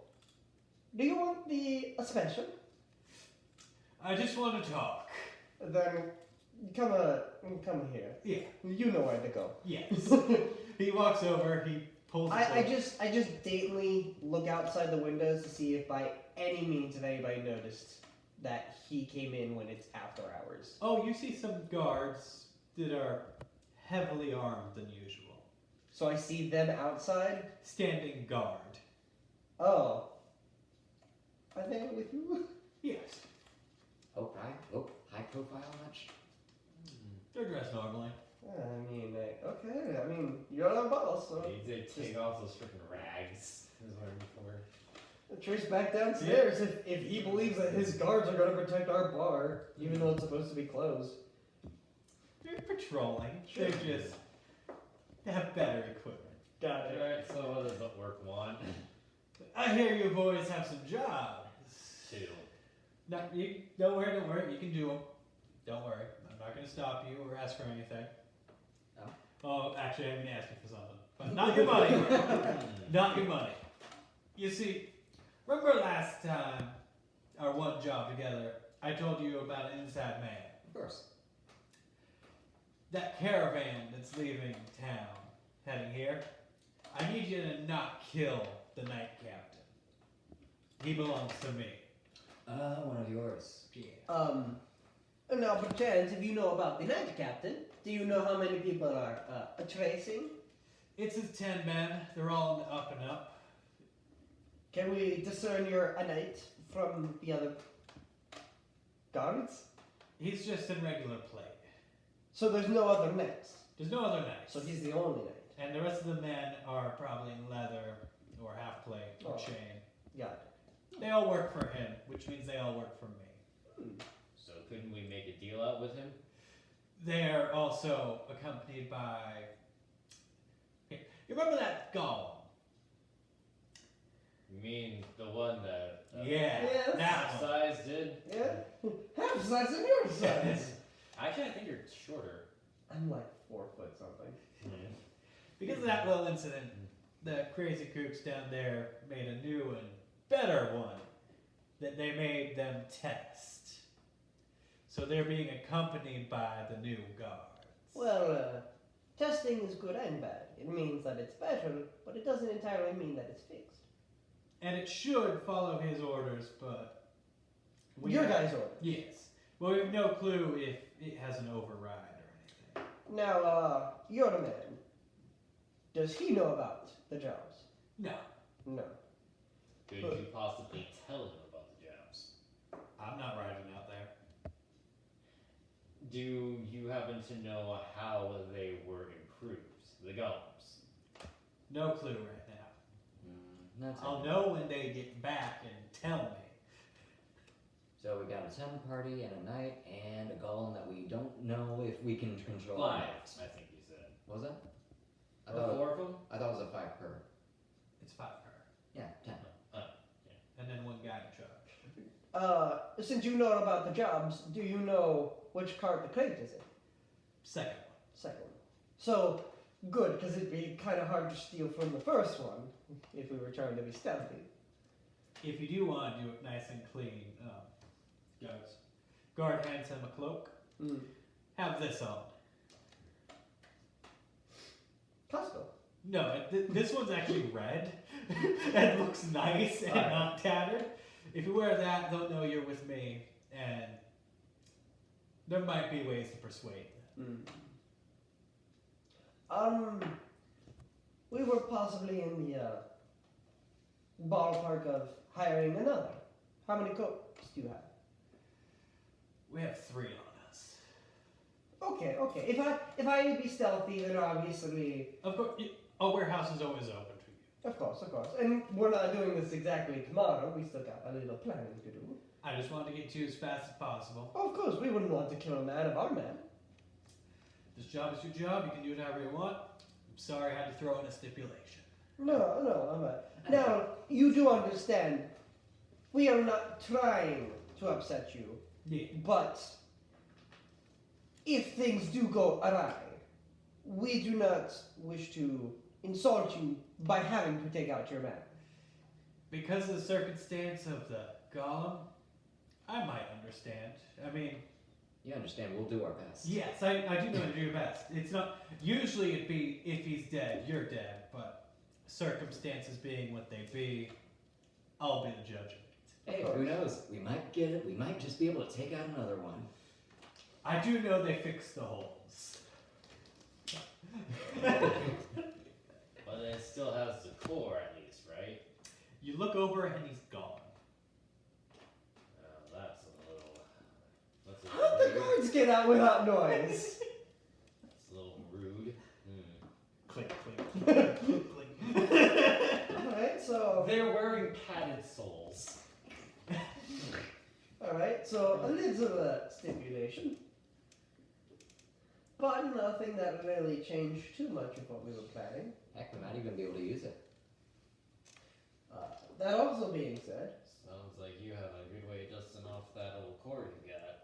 Do you want a special? I just want to talk. Then come here. Yeah. You know where to go. Yes. He walks over, he pulls his I just daintily look outside the windows to see if by any means if anybody noticed that he came in when it's after hours. Oh, you see some guards that are heavily armed than usual. So I see them outside. Standing guard. Oh. Are they with you? Yes. High profile much? They're dressed normally. I mean, okay. I mean, you're our boss, so They take off those freaking rags. Is what I'm for. trace back downstairs if he believes that his guards are going to protect our bar, even though it's supposed to be closed. They're patrolling. Sure. They have better equipment. Got it. Alright, so what does the work want? I hear you boys have some jobs. Two. No, don't worry, you can do them. Don't worry, I'm not going to stop you or ask for anything. Oh, actually, I'm going to ask you for something. But not your money. Not your money. You see, remember last time, our one job together, I told you about an inside man. Of course. That caravan that's leaving town, heading here, I need you to not kill the night captain. He belongs to me. One of yours. Yeah. Now, perchance, if you know about the night captain, do you know how many people are tracing? It's his 10 men. They're all in the up and up. Can we discern your knight from the other guards? He's just in regular plate. So there's no other knights. There's no other knights. So he's the only knight. And the rest of the men are probably in leather or half plate or Oh. chain. Got They all work for him, which means they all work for me. So couldn't we make a deal out with him? They're also accompanied by. You remember that golem? You mean the one that Yeah, Yes. that one. size did? Yeah? Half size and your size. Actually, I think you're shorter. I'm like 4 foot something. Because of that little incident, the crazy kooks down there made a new and better one that they made them test. So they're being accompanied by the new guards. Well, testing is good and bad. It means that it's special, but it doesn't entirely mean that it's fixed. And it should follow his orders, but Your guys' order. Yes. Well, we have no clue if it has an override or anything. Now, you're the man. Does he know about the jobs? No, No. Could you possibly tell him about the jobs? I'm not riding out there. Do you happen to know how they were improved, the golems? No clue right now. That's I'll it. know when they get back and tell me. So we got a 10 party and a knight and a golem that we don't know if we can control. 5, or I think you said. not. Was it? I Or thought 4 of them? I thought it was a 5 per. It's 5 per. Yeah, 10. And then one guy in charge. Since you know about the jobs, do you know which cart the crate is in? Second Second one. So, good, because it'd be kind of hard to steal from the first one if we were trying to be stealthy. one. If you do want to do it nice and clean, guard hands him a cloak. Have this on. Costco. No, this one's actually red and looks nice and not tattered. If you wear that, they'll know you're with me, and there might be ways to persuade them. We were possibly in the ballpark of hiring another. How many cooks do you have? We have 3 on us. Okay. If I need to be stealthy, then obviously, Of course, our warehouse is always open to you. of course. And we're not doing this exactly tomorrow. We still got a little planning to do. I just wanted to get to you as fast as possible. Of course, we wouldn't want to kill a man of our man. This job is your job. You can do it however you want. I'm sorry I had to throw in a stipulation. No, I'm not. Now, you do understand, we are not trying to upset you, Yeah. but if things do go awry, we do not wish to insult you by having to take out your man. Because of the circumstance of the golem, I might understand. I mean, You understand? We'll do our best. yes, I do know to do your best. It's not usually it'd be if he's dead, you're dead, but circumstances being what they be, I'll be the judge of it. Hey, who knows? We might get it. We might just be able to take out another one. I do know they fixed the holes. But it still has the core at least, right? You look over and he's gone. That's a little. That's a How'd the little rude. guards get out without noise? That's a little rude. Click, click, click, click. Alright, so They're wearing padded soles. Alright, so a little stipulation. But nothing that really changed too much of what we were planning. Heck, we might even be able to use it. That also being said, Sounds like you have a good way of dusting off that old core you got.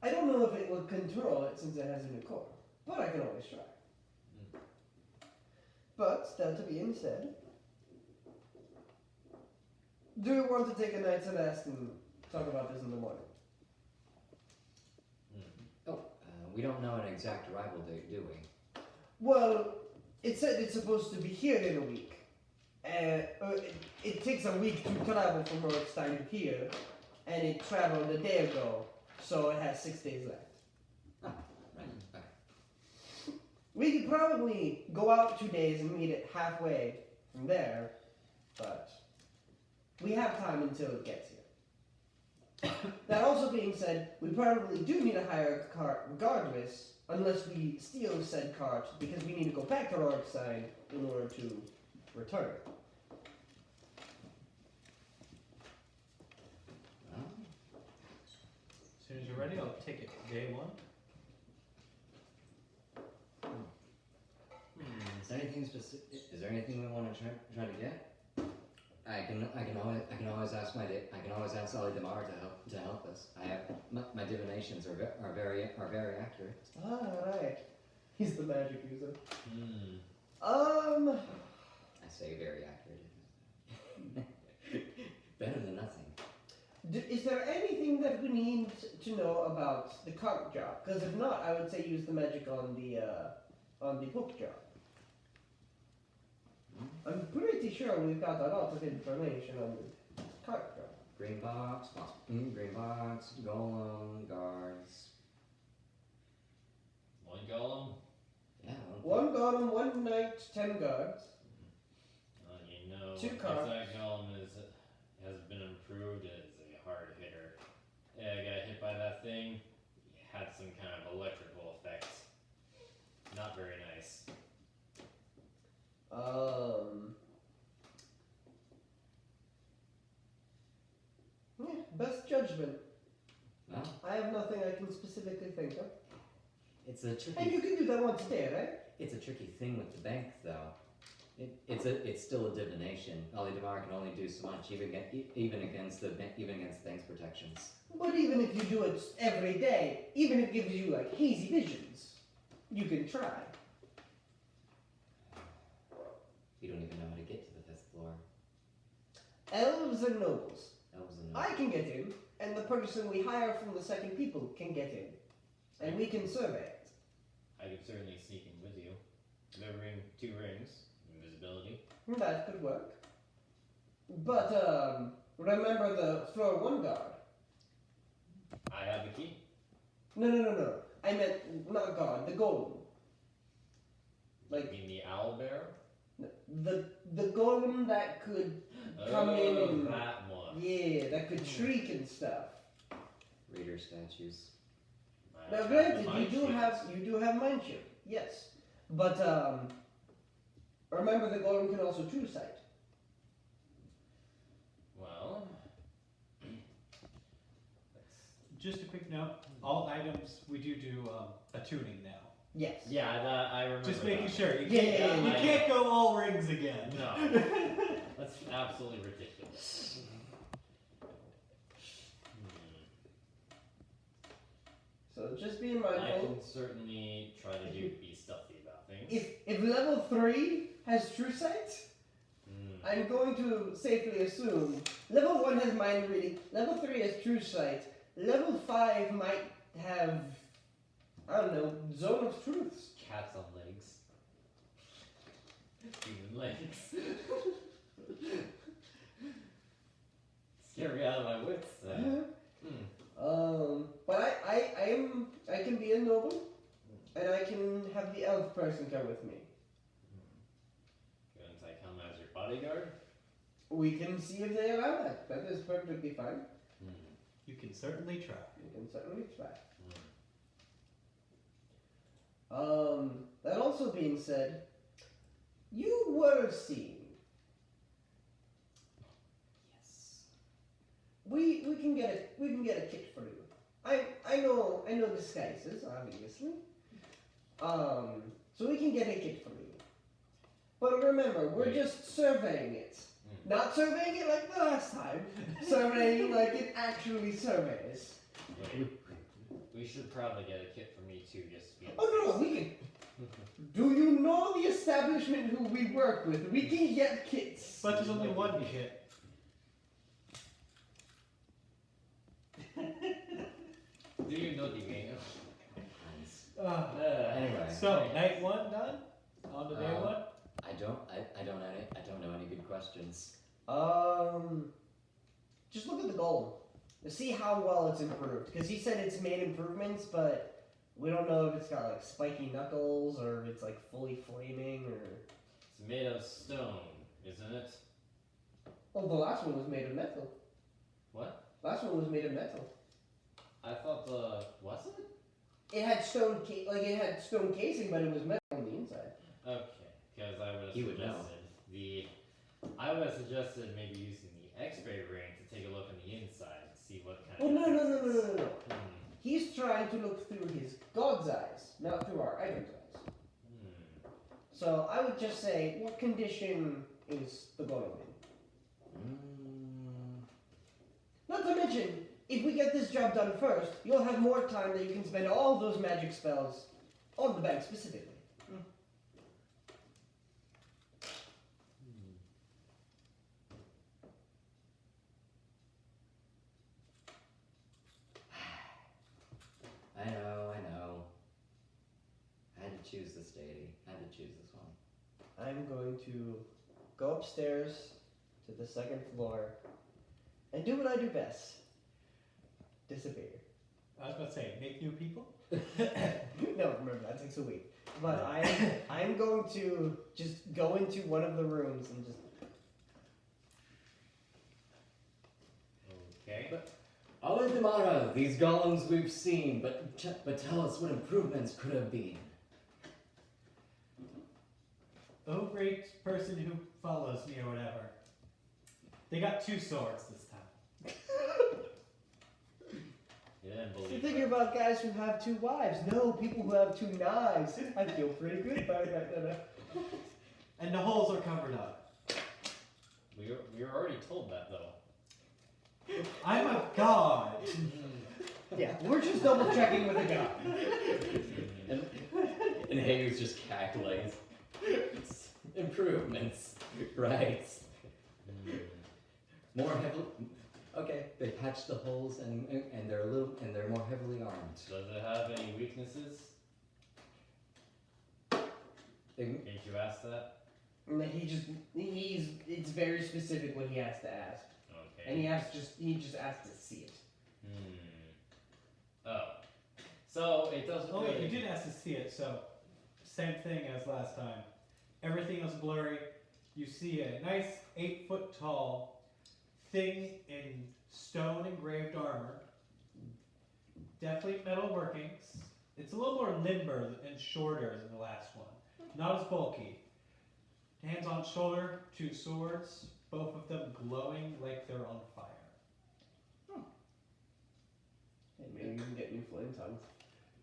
I don't know if it will control it since it has a new core, but I can always try. But, that being said, do you want to take a night's rest and talk about this in the morning? We don't know an exact arrival date, do we? Well, it said it's supposed to be here in a week. It takes a week to travel from Nordstein to here, and it traveled a day ago, so it has 6 days left. Right. Okay. We could probably go out 2 days and meet it halfway from there, but we have time until it gets here. That also being said, we probably do need to hire a cart regardless, unless we steal said cart, because we need to go back to Nordstein in order to return. Well, As soon as you're ready, I'll take it. Day one. is there anything specific? Is there anything we want to try to get? I can always ask Ali Damar to help us. I have my divinations are very accurate. Alright. He's the magic user. I say very accurate. Better than nothing. Is there anything that we need to know about the cart job? Because if not, I would say use the magic on the book job. I'm pretty sure we've got a lot of information on the cart job. Green box, golem, guards. One golem? Yeah. One golem, one knight, 10 guards. You know, Two if cards. that golem has been improved as a hard hitter. Yeah, I got hit by that thing. Had some kind of electrical effect. Not very nice. Yeah, best judgment. Well, I have nothing I can specifically think of. it's a And tricky. you can do that once a day, right? It's a tricky thing with the bank, though. It's still a divination. Ali Damar can only do so much, even against the bank's protections. But even if you do it every day, even if it gives you like hazy visions, you can try. We don't even know how to get to the 5th floor. Elves and nobles. Elves and I can get in, and the person we hire from the second people can get in. And we can survey it. I could certainly sneak in with you. Remembering 2 rings, invisibility. That could work. But, remember the floor 1 guard. I have the key. No. I meant, not guard, the golem. Like, You mean the owl bear? the golem that could come in and... that one. Yeah, that could shriek and stuff. Raider statues. Now, have granted, the mind shields. you do have mind shield, yes, but remember the golem can also true sight. Well, Just a quick note, all items, we do a tuning now. Yes. Yeah, that, I remember. Just making that. sure. You Yeah, can't, yeah, you yeah. can't go all rings again. No. That's absolutely ridiculous. So just being I mindful. can certainly try to be stealthy about things. If level 3 has true sight, Hmm. I'm going to safely assume level 1 has mind reading, level 3 has true sight, level 5 might have, I don't know, zone of truths. Cats on legs. Human legs. Scare me out of my wits. But I can be a noble, and I can have the elf person come with me. Couldn't I come as your bodyguard? We can see if they allow that. That is perfectly fine. You can certainly try. You can certainly try. That also being said, you were seen. Yes. We can get a kit for you. I know disguises, obviously. So we can get a kit for you. But remember, we're just surveying it. Not surveying it like the last time. Surveying like it actually surveys. Wait, we should probably get a kit for me too, just to be. Oh no, we can. Do you know the establishment who we work with? We can get kits. But there's only one kit. Do you know the name? Anyway. So, night 1 done? On to day 1? I don't know any good questions. Just look at the golem. To see how well it's improved. Because he said it's made improvements, but we don't know if it's got like spiky knuckles or if it's like fully flaming or. It's made of stone, isn't it? Oh, the last one was made of metal. What? Last one was made of metal. I thought was it? It had stone it had stone casing, but it was metal on the inside. Okay, because I would have He would know. I would have suggested maybe using the X-ray ring to take a look on the inside and see what kind Oh of. no! He's trying to look through his god's eyes, not through our item's eyes. So I would just say, what condition is the golem in? Not to mention, if we get this job done first, you'll have more time that you can spend all those magic spells on the bank specifically. I know. I had to choose this deity. I had to choose this one. I'm going to go upstairs to the second floor and do what I do best. Disappear. I was about to say, make new people? No, remember, that takes a week. But I'm going to just go into one of the rooms and just... Okay. Aladimara, these golems we've seen, but tell us what improvements could have been. Oh, great person who follows me or whatever. They got 2 swords this time. You didn't You're believe thinking her. about guys who have 2 wives. No, people who have 2 knives. I feel pretty good about that. And the holes are covered up. We were already told that though. I'm a god! Yeah, we're just double checking with a gun. And Hager's just cackling. Improvements, right? More heavily. Okay, they patched the holes and they're more heavily armed. Does it have any weaknesses? They- Can't you ask that? And then it's very specific what he has to ask. Okay. And he just has to see it. Oh. So it doesn't Oh, really... wait, you did ask to see it, so same thing as last time. Everything is blurry. You see a nice 8-foot tall thing in stone engraved armor. Definitely metal workings. It's a little more limber and shorter than the last one. Not as bulky. Hands on shoulder, 2 swords, both of them glowing like they're on fire. And tongued.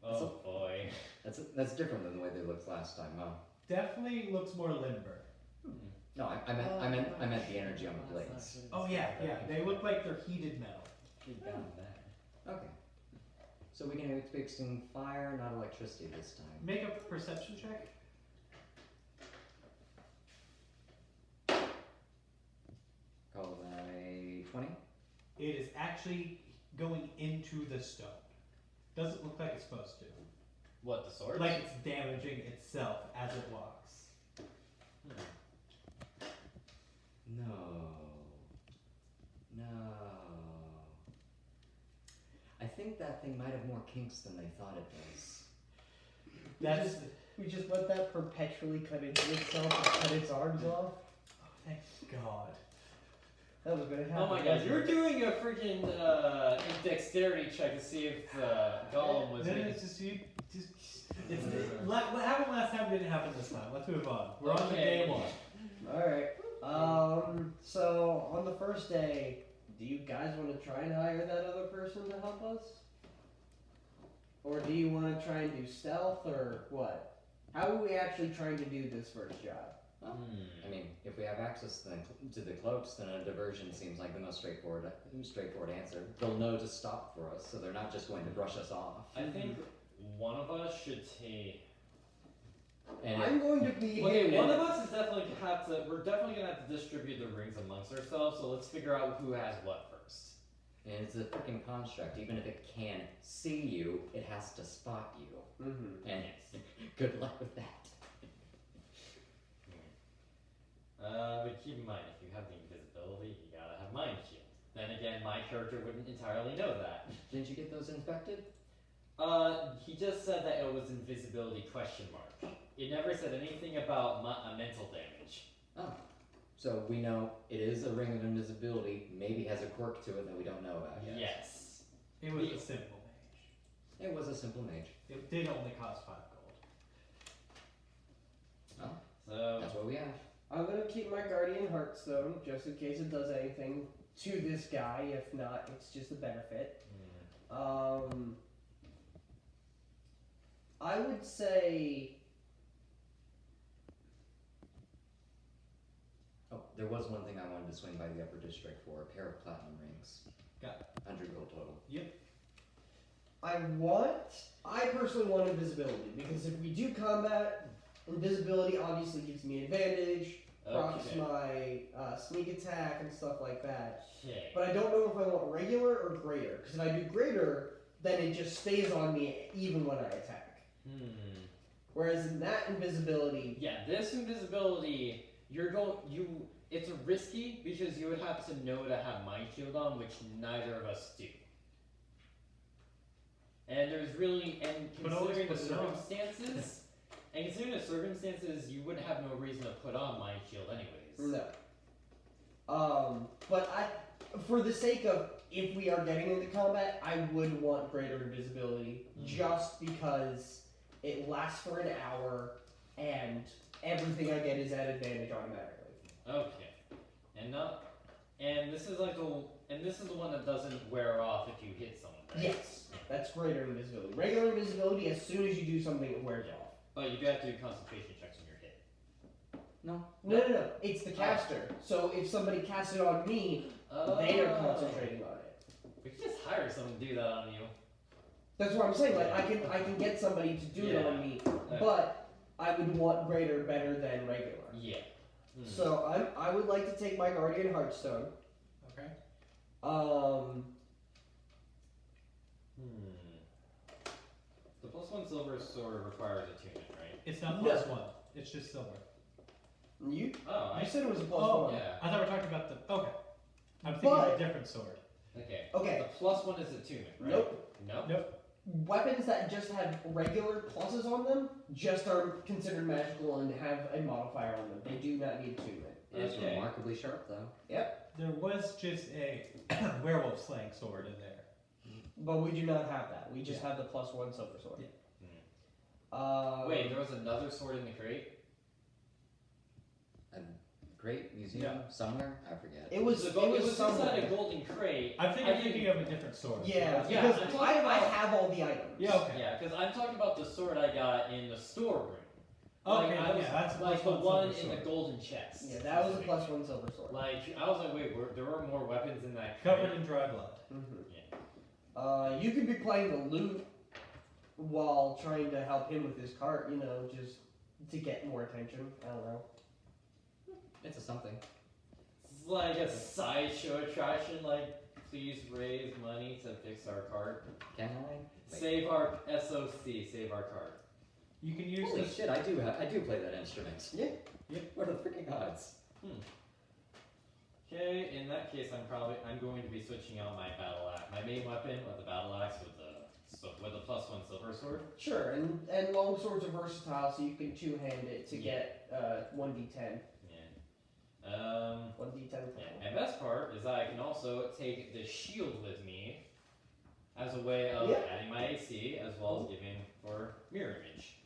Oh boy. That's different than the way they looked last time, huh? Definitely looks more limber. No, I meant the energy on the blades. Oh yeah, they look like they're heated metal. Okay. So we can expecting fire, not electricity this time. Make a perception check. Call that a 20. It is actually going into the stone. Doesn't look like it's supposed to. What, the sword? Like it's damaging itself as it walks. No. I think that thing might have more kinks than they thought it does. We just let that perpetually cut into itself and cut its arms off. Oh, thank God. That was gonna happen. Oh my god, you're doing a freaking dexterity check to see if the golem was Then making... what happened last time didn't happen this time. Let's move on. We're on to day one. Alright. So on the first day, do you guys want to try and hire that other person to help us? Or do you want to try and do stealth, or what? How are we actually trying to do this first job? Well, I mean, if we have access to the cloaks, then a diversion seems like the most straightforward answer. They'll know to stop for us, so they're not just going to brush us off. I think one of us should take... And I'm going to be Okay, hidden. one of us is we're definitely gonna have to distribute the rings amongst ourselves, so let's figure out who has what first. And it's a freaking construct. Even if it can see you, it has to spot you. Mm-hmm. And good luck with that. But keep in mind, if you have the invisibility, you gotta have mind shield. Then again, my character wouldn't entirely know that. Didn't you get those infected? He just said that it was invisibility question mark. It never said anything about mental damage. Oh. So we know it is a ring of invisibility, maybe has a quirk to it that we don't know about yet. Yes. It was a simple mage. It was a simple mage. It did only cost 5 gold. Oh, So that's what we have. I'm gonna keep my guardian heartstone just in case it does anything to this guy. If not, it's just a benefit. I would say. Oh, there was one thing I wanted to swing by the upper district for, a pair of platinum rings. Got it. 100 gold total. I personally want invisibility, because if we do combat, invisibility obviously gives me advantage, procs my sneak attack and stuff like that. Okay. But I don't know if I want regular or greater, because if I do greater, then it just stays on me even when I attack. Whereas in that invisibility, Yeah, this invisibility, it's risky because you would have to know to have mind shield on, which neither of us do. And But always considering the put it on. circumstances, you wouldn't have no reason to put on mind shield anyways. no. For the sake of if we are getting into combat, I would want greater invisibility, just because it lasts for an hour and everything I get is at advantage automatically. Okay. And this is the one that doesn't wear off if you hit someone, right? Yes, that's greater invisibility. Regular invisibility, as soon as you do something, it wears off. But you have to do concentration checks when you're hit. No. It's the caster. So if somebody casts it on me, they are concentrating on it. We could just hire someone to do that on you. That's what I'm saying. Like I can get somebody to do it on me, but I would want greater better than regular. Yeah. So I would like to take my guardian heartstone. Okay. The +1 silver sword requires attunement, right? It's not No. +1. It's just silver. You Oh, you said it was a plus Oh, one. yeah. I thought we were talking about the. Okay. I'm thinking of a different sword. Okay. Okay. The +1 is attunement, right? Nope. No? Nope. Weapons that just have regular pluses on them just are considered magical and have a modifier on them. They do not need attunement. It's Okay. remarkably sharp, though. There was just a werewolf slaying sword in there. But we do not have that. We just have the +1 silver sword. Yeah. Wait, there was another sword in the crate? crate museum somewhere. I forget. It was It was somewhere. inside a golden crate. I'm thinking of a different sword. Yeah, Yeah, because I'm talking I about- have all the items. Yeah, okay. Yeah, because I'm talking about the sword I got in the storeroom. Okay, I was, yeah, that's like plus the one one silver in the sword. golden chest. Yeah, that was a +1 silver sword. Like, I was like, wait, there were more weapons in that crate. Covered in dry blood. You could be playing the loot while trying to help him with his cart, you know, just to get more attention. I don't know. It's a something. It's like a sideshow attraction, like, please raise money to fix our cart. Can I? Save our SOC, save our cart. You can use Holy this. shit! I do play that instrument. Yeah. What are the freaking odds? Okay, in that case, I'm going to be switching out my battle axe, my main weapon with the battle axe with the +1 silver sword. Sure, and long swords are versatile, so you can two-hand it to get 1d10. Yeah. 1d10. Yeah. And best part is that I can also take the shield with me as a way of adding my AC as well as giving for mirror image.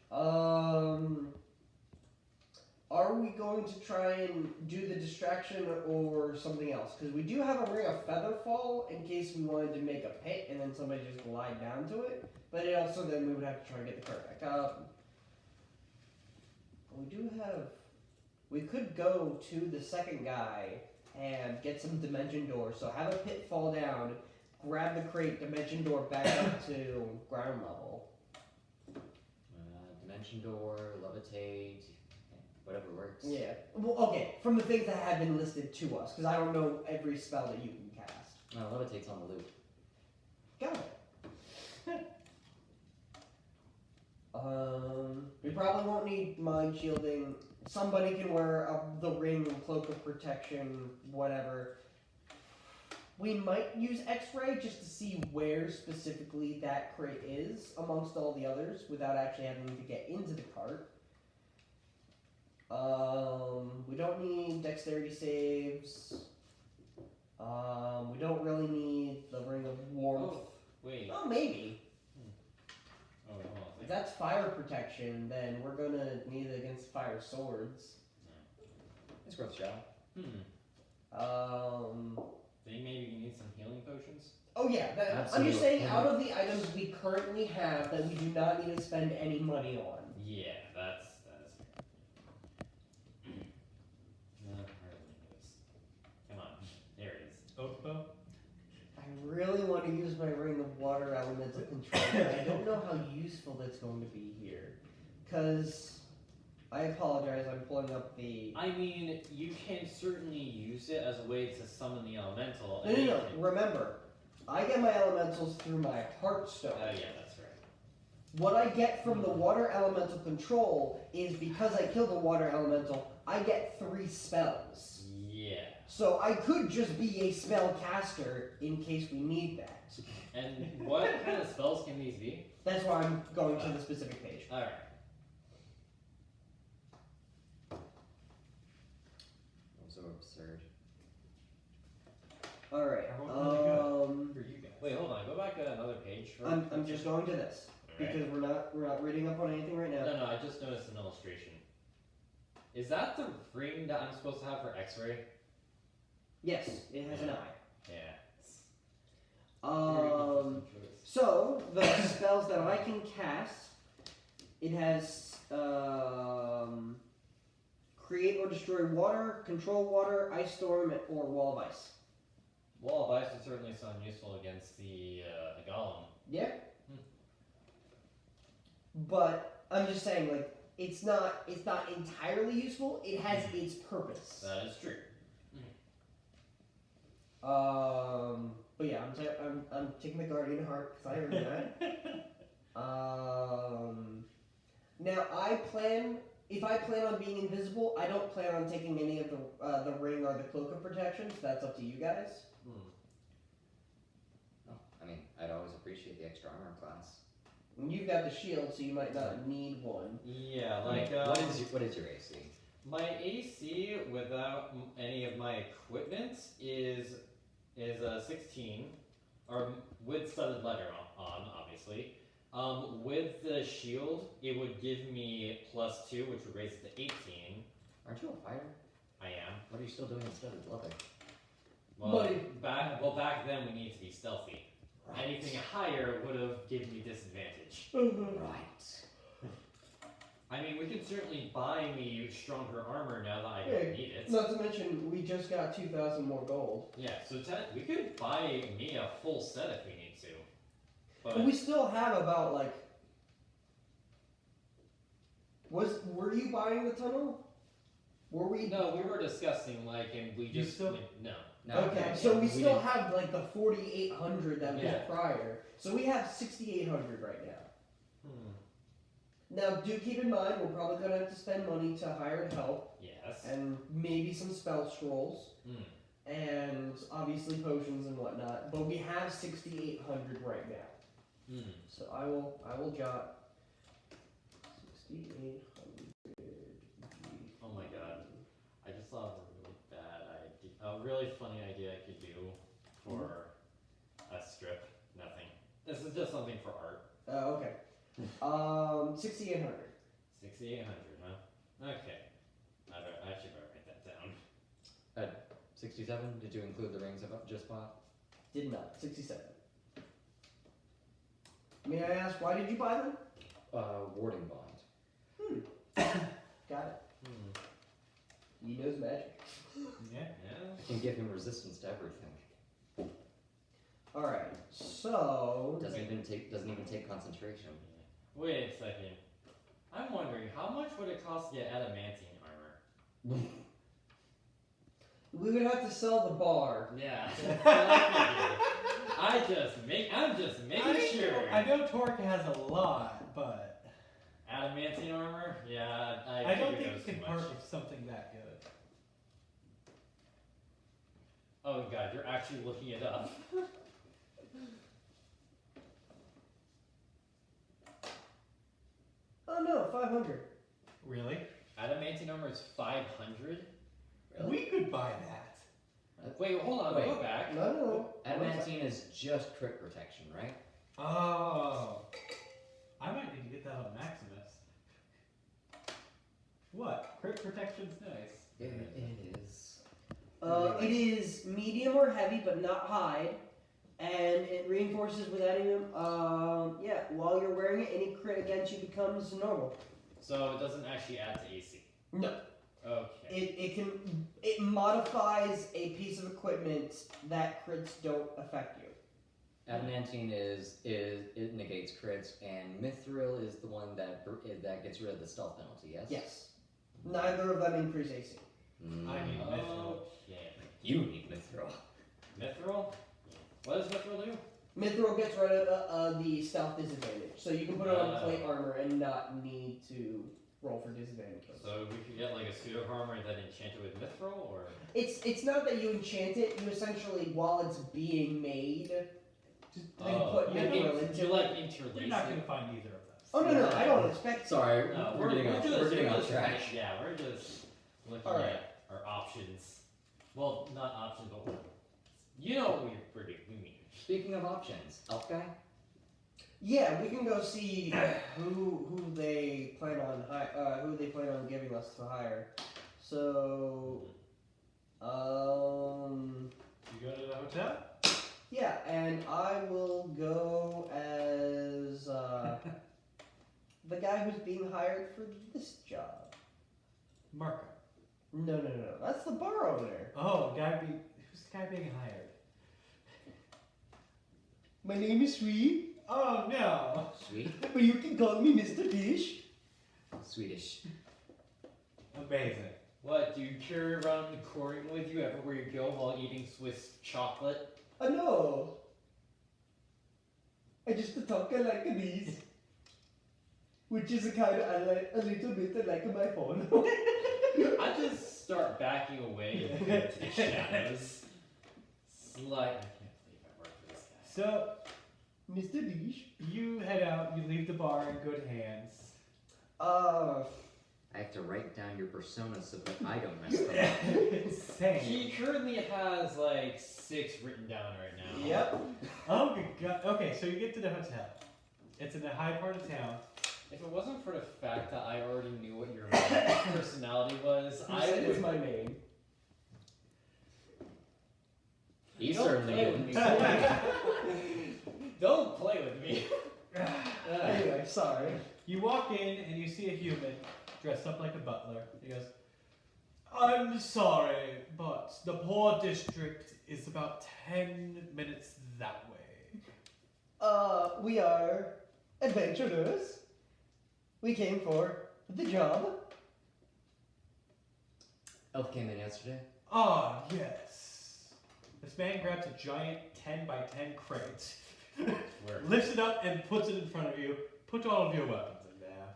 Are we going to try and do the distraction or something else? Because we do have a ring of featherfall in case we wanted to make a pit and then somebody just glide down to it. But it also then we would have to try and get the cart back up. We could go to the second guy and get some dimension doors. So have a pit fall down, grab the crate, dimension door back up to ground level. Dimension door, levitate, whatever works. Yeah. Well, okay. From the things that have been listed to us, because I don't know every spell that you can cast. Levitate's on the loop. Got it. We probably won't need mind shielding. Somebody can wear the ring, cloak of protection, whatever. We might use X-ray just to see where specifically that crate is amongst all the others without actually having to get into the cart. We don't need dexterity saves. We don't really need the ring of warmth. Oh, wait. Oh, maybe. Oh, wait, hold on. If that's fire protection, then we're gonna need it against fire swords. It's worth a shot. Think maybe you need some healing potions? Oh yeah, I'm Absolutely. just saying out of the items we currently have that we do not need to spend any money on. Yeah, that is fair. Where is this? Come on, there it is. Oak bow? I really want to use my ring of water elemental control, but I don't know how useful that's going to be here. Because, I apologize, I'm pulling up the... I mean, you can certainly use it as a way to summon the elemental. No, remember, I get my elementals through my Heartstone. Oh yeah, that's right. What I get from the water elemental control is because I killed the water elemental, I get 3 spells. Yeah. So I could just be a spell caster in case we need that. And what kind of spells can these be? That's why I'm going to the specific page. Alright. So absurd. Alright. For you guys. Wait, hold on. Go back another page. I'm just going to this. Alright. Because we're not reading up on anything right now. No, I just noticed an illustration. Is that the ring that I'm supposed to have for X-ray? Yes, it has an eye. Yeah. So the spells that I can cast, it has create or destroy water, control water, ice storm, or wall of ice. Wall of Ice would certainly sound useful against the golem. Yeah. But I'm just saying, like, it's not entirely useful. It has its purpose. That is true. But yeah, I'm taking the Guardian Heart because I earned that. Now if I plan on being invisible, I don't plan on taking any of the ring or the cloak of protection. So that's up to you guys. Oh, I mean, I'd always appreciate the extra armor class. And you've got the shield, so you might not need one. Yeah, I mean, like what is your AC? my AC without any of my equipment is a 16, or with studded leather on, obviously. With the shield, it would give me +2, which would raise it to 18. Aren't you a fighter? I am. What are you still doing in studded leather? Well, Money. back then we need to be stealthy. Right. Anything higher would have given me disadvantage. Right. I mean, we can certainly buy me stronger armor now that I Yeah, don't need it. Not to mention, we just got 2,000 more gold. Yeah, so we could buy me a full set if we need to. But we still have about like. Were you buying the tunnel? Were we? No, we were discussing like, and we You just still- no. No, Okay, so we still didn't- have like the 4,800 that was Yeah. prior. So we have 6,800 right now. Hmm. Now, do keep in mind, we're probably gonna have to spend money to hire help Yes. and maybe some spell scrolls Hmm. and obviously potions and whatnot. But we have 6,800 right now. Hmm. So I will jot 6,800. Oh my god. I just thought of a really bad idea, a really funny idea I could do for a strip. Nothing. This is just something for art. Okay. 6,800. 6,800, huh? Okay. I should probably write that down. 67? Did you include the rings I've just bought? Did not. 67. May I ask, why did you buy them? Warding bond. Got it. Hmm. He knows magic. Yeah. Yeah. I can give him resistance to everything. Alright, so. Doesn't even take concentration. Wait a second. I'm wondering, how much would it cost to get adamantine armor? We would have to sell the bar. Yeah. I'm just making sure. I know Torque has a lot, but Adamantine armor? Yeah, I don't figured think it you was can too part much. with something that good. Oh god, you're actually looking it up. Oh no, 500. Really? Adamantine armor is 500? We could buy that. Wait, hold on, Wait. go back. No. Adamantine is just crit protection, right? Oh. I might need to get that on Maximus. What? Crit protection's nice. It is. It is medium or heavy, but not hide. And it reinforces with adding them. Yeah, while you're wearing it, any crit against you becomes normal. So it doesn't actually add to AC. No. Okay. It modifies a piece of equipment that crits don't affect you. Adamantine it negates crits, and Mithril is the one that gets rid of the stealth penalty. Yes. Yes. Neither of them increase AC. I need Mithril. Okay. You need Mithril. Mithril? What does Mithril do? Mithril gets rid of the stealth disadvantage, so you can put it on Oh. plate armor and not need to roll for disadvantage. So we could get like a pseudo armor and then enchant it with Mithril, or? It's not that you enchant it. You essentially, while it's being made, just then put you Mithril into you it. like interlace You're not it. going to find either of those. Oh no, I don't expect. Sorry, No, we're getting off just- track. Yeah, we're just looking Alright. at our options. Well, not options, but you know what we mean. Speaking of options, elf guy. Yeah, we can go see who they plan on giving us to hire. So, You go to the hotel? yeah, and I will go as the guy who's being hired for this job. Marco. No, that's the bar owner. Oh, who's the guy being hired? My name is Sweet, Oh no! Sweet. but you can call me Mr. Dish. Swedish. Amazing. What, do you carry around the accordion with you everywhere you go while eating Swiss chocolate? No. I just talk like this. Which is a kind of a little bit like my phone. I just start backing away into the shadows. It's like, I can't believe I work for this guy. So, Mr. Dish. you head out, you leave the bar in good hands. I have to write down your persona so that I don't mess them up. Same. He currently has like 6 written down right now. Yep. Oh good god. Okay, so you get to the hotel. It's in a high part of town. If it wasn't for the fact that I already knew what your personality was, You I said it's would. my name. He Don't certainly play with didn't. me. Don't play with me. Anyway, sorry. You walk in and you see a human dressed up like a butler. He goes, I'm sorry, but the poor district is about 10 minutes that way. We are adventurers. We came for the job. Elf came in yesterday. Ah, yes. This man grabs a giant 10 by 10 crate, Where? lifts it up and puts it in front of you. Put all of your weapons in there.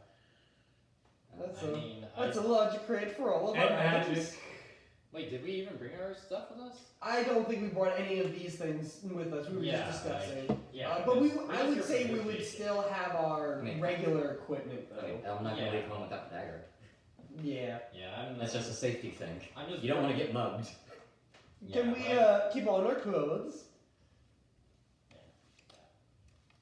That's a large crate for all of our And items. magic. Wait, did we even bring our stuff with us? I don't think we brought any of these things with us. We were Yeah, just discussing. Yeah. But because I we're would just say here we for would negotiation. still have our I mean- regular equipment though. Okay, I'm not gonna Yeah. leave home without the dagger. Yeah. Yeah, That's just a safety thing. I'm just. You don't want to get mugged. Can we keep on our clothes?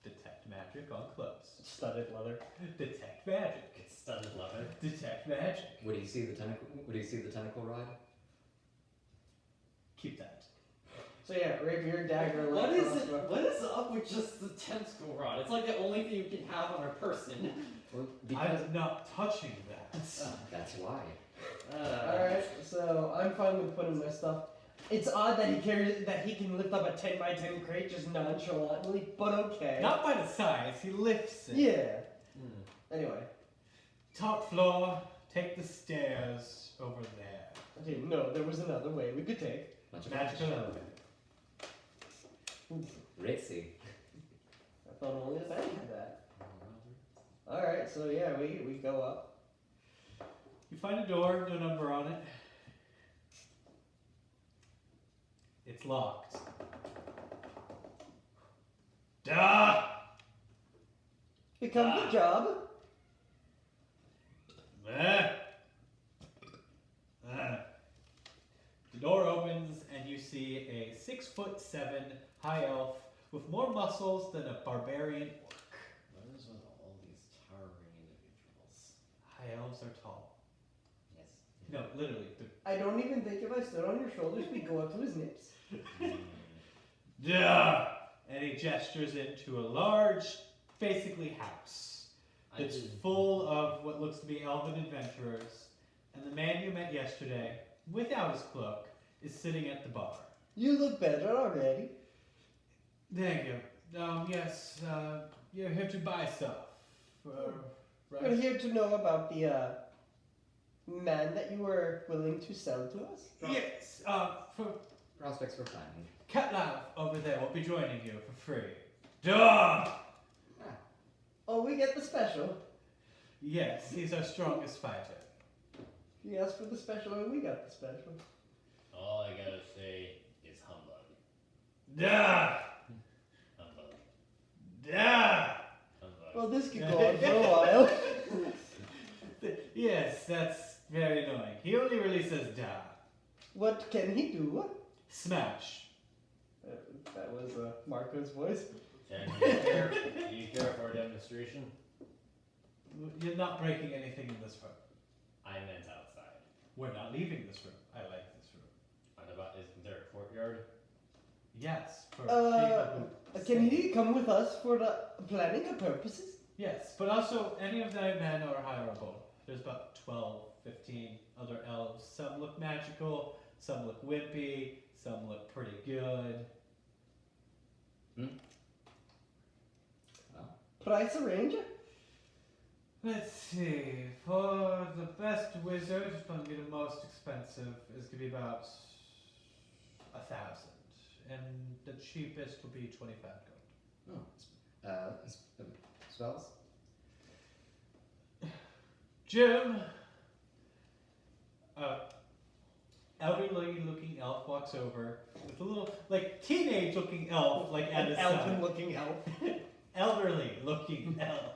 Detect magic on clothes. Studded leather. Detect magic. It's studded leather. Detect magic. Would he see the tentacle? Would he see the tentacle rod? Keep that. So yeah, rapier, dagger, What light is it? crossbow. What is up with just the tentacle rod? It's like the only thing you can have on a person. Well, because I'm not touching that. that's why. Alright, so I'm fine with putting my stuff. It's odd that he can lift up a 10 by 10 crate just nonchalantly, but okay. Not by the size, he lifts it. Yeah. Hmm. Anyway. Top floor, take the stairs over there. Okay, no, there was another way we could take. Bunch of Magical elevator. Ritzy. I thought only the band had that. Alright, so yeah, we go up. You find a door, no number on it. It's locked. Duh! Becomes the job. Meh. The door opens and you see a 6'7" high elf with more muscles than a barbarian orc. What is with all these towering individuals? High elves are tall. Yes. No, literally. I don't even think if I stood on your shoulders, we'd go up to his nips. Duh! And he gestures into a large, basically house. It's full of what looks to be elven adventurers. And the man you met yesterday, without his cloak, is sitting at the bar. You look better already. Thank you. Yes, you're here to buy stuff. We're Right? here to know about the man that you were willing to sell to us. Yes, for Prospects for planning. Catlav over there will be joining you for free. Duh! Oh, we get the special. Yes, he's our strongest fighter. He asked for the special and we got the special. All I gotta say is humbug. Duh! Humbug. Duh! Humbug. Well, this could go on for a while. Yes, that's very annoying. He only really says duh. What can he do? Smash. That was Marco's voice. And do you care for a demonstration? You're not breaking anything in this room. I meant outside. We're not leaving this room. I like this room. What about, isn't there a courtyard? Yes, for Uh, people who Can stay. he come with us for the planning of purposes? Yes, but also any of thy men are hireable. There's about 12, 15 other elves. Some look magical, some look wimpy, some look pretty good. Price a range? Let's see. For the best wizard, it's going to be the most expensive. Is going to be about 1,000, and the cheapest will be 25 gold. Spells? Jim, elderly-looking elf walks over with a little, like, teenage-looking elf, like at his side. Elven-looking elf. Elderly-looking elf.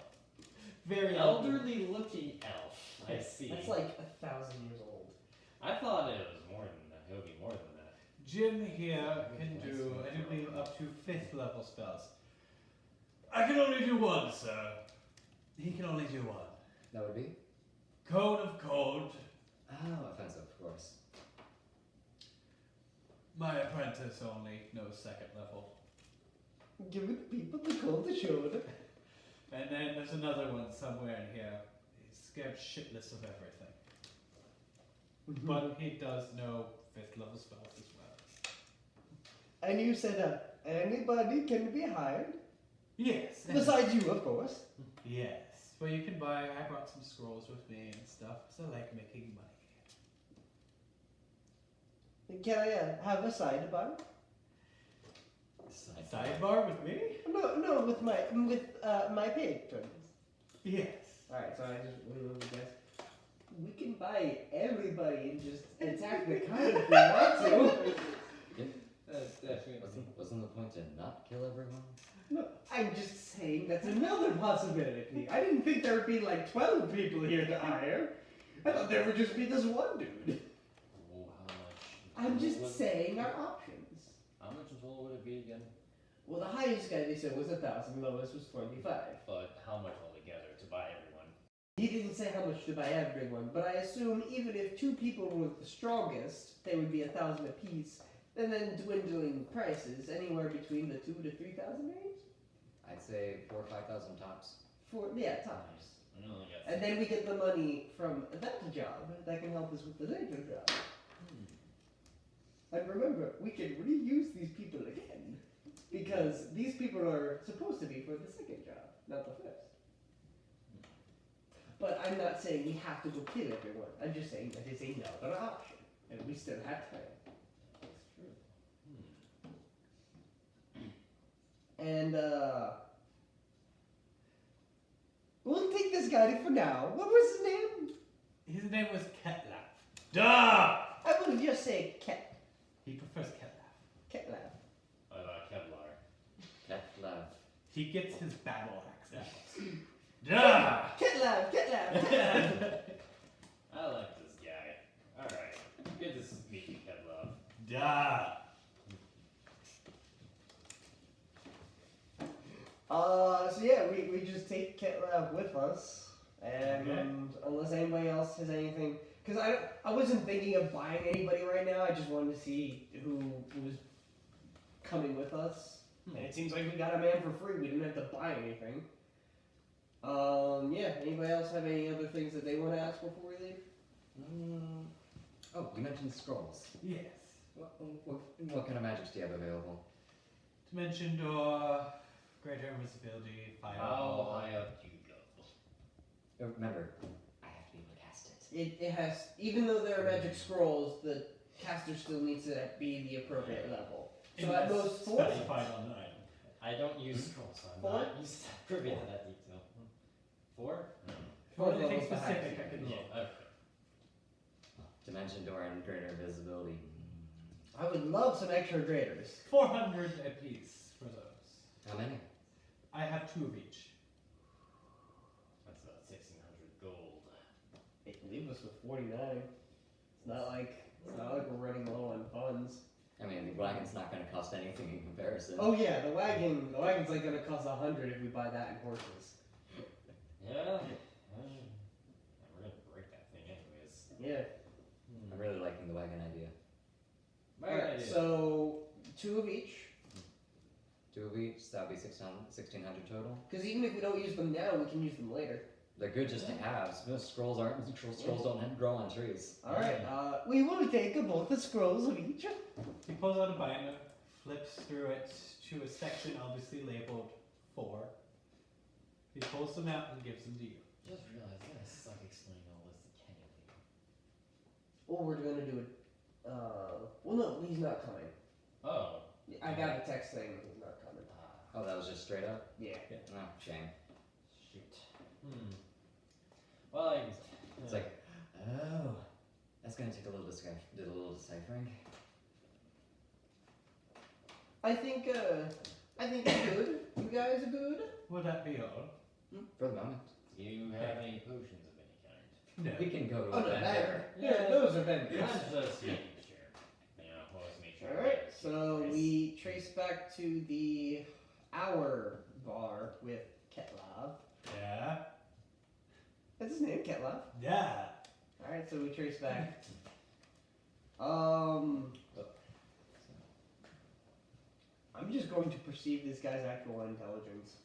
Very Elderly looking elf. I see. That's like 1,000 years old. I thought it was more than that. It would be more than that. Jim here can do, I do believe, up to 5th level spells. I can only do one, sir. He can only do one. That would be? Cone of Cold. Oh, offensive, of course. My apprentice only knows second level. Giving people the cold shoulder. And then there's another one somewhere in here. He's scared shitless of everything. But he does know 5th level spells as well. And you said anybody can be hired? Yes. Besides you, of course. Yes. Well, you can buy. I brought some scrolls with me and stuff, so I like making money. Can I have a sidebar? Sidebar with me? No, with my patrons. Yes. Alright, so I just really love you guys. We can buy everybody and just attack the con if we want to. That's definitely. Wasn't the point to not kill everyone? No, I'm just saying that's another possibility. I didn't think there would be like 12 people here to hire. I thought there would just be this one dude. Oh, how much? I'm just What- saying our options. How much in total would it be again? Well, the highest guy they said was 1,000, lowest was 25. But how much altogether to buy everyone? He didn't say how much to buy everyone, but I assume even if 2 people were the strongest, they would be 1,000 apiece, and then dwindling prices anywhere between the 2,000 to 3,000 range. I'd say 4,000 or 5,000 tops. Tops. I know, I guess. And then we get the money from that job that can help us with the later job. And remember, we can reuse these people again. Because these people are supposed to be for the second job, not the first. But I'm not saying we have to go kill everyone. I'm just saying that is another option. And we still have time. That's true. And, we'll take this guy for now. What was his name? His name was Ketlaf. Duh! I will just say He prefers Ketlaf. Ketlab. Kevlar. Ketlav. He gets his battle axe out. Duh! Ketlab. I like this guy. Alright. Good to meet you, Kevlar. Duh! So yeah, we just take Ketlab with us, and Okay. unless anybody else has anything, because I wasn't thinking of buying anybody right now. I just wanted to see who was coming with us, and it seems like we got a man for free. We didn't have to buy anything. Yeah. Anybody else have any other things that they want to ask before we leave? Oh, you mentioned scrolls. Yes. What kind of magics do you have available? Dimension door, greater invisibility, How fireball. high up do you go? Remember, I have to be able to cast it. It has, even though there are magic scrolls, the caster still needs to be the appropriate level. So at Unless most 4. specified on the item. I don't use scrolls, so I'm 4? not privy to that detail. 4? If you want anything levels behind specific, you. I can Yeah, look. okay. Dimension door and greater visibility. I would love some extra graders. 400 apiece for those. How many? I have 2 of each. That's about 1,600 gold. It can leave us with 49. It's not like we're running low on funds. I mean, the wagon's not going to cost anything in comparison. Oh yeah, the wagon's like gonna cost 100 if we buy that in horses. Yeah. We're gonna break that thing anyways. Yeah. I'm really liking the wagon idea. Alright, so 2 of each. 2 of each, so that'll be 1,600 total. Because even if we don't use them now, we can use them later. They're good just to have. Most scrolls don't grow on trees. Alright, we will take both the scrolls of each. He pulls out a binder, flips through it to a section obviously labeled 4. He pulls them out and gives them to you. Just realized that suck explaining all this to Kenny. Or we're gonna do it. Well, no, he's not coming. Oh. I got a text saying he's not coming. Oh, that was just straight up? Yeah. Oh, shame. Shoot. Well, It's like, oh, that's going to take a little deciphering. I think it's good. You guys are good. Would that be all? For the moment. do you have any potions of any kind? No. We can go to Oh a no, vendor. yeah, those are vendors. I'm just making sure. You know, always make sure. Alright, so we trace back to the hour bar with Ketlov. Yeah. That's his name, Ketlov. Yeah. Alright, so we trace back. I'm just going to perceive this guy's actual intelligence.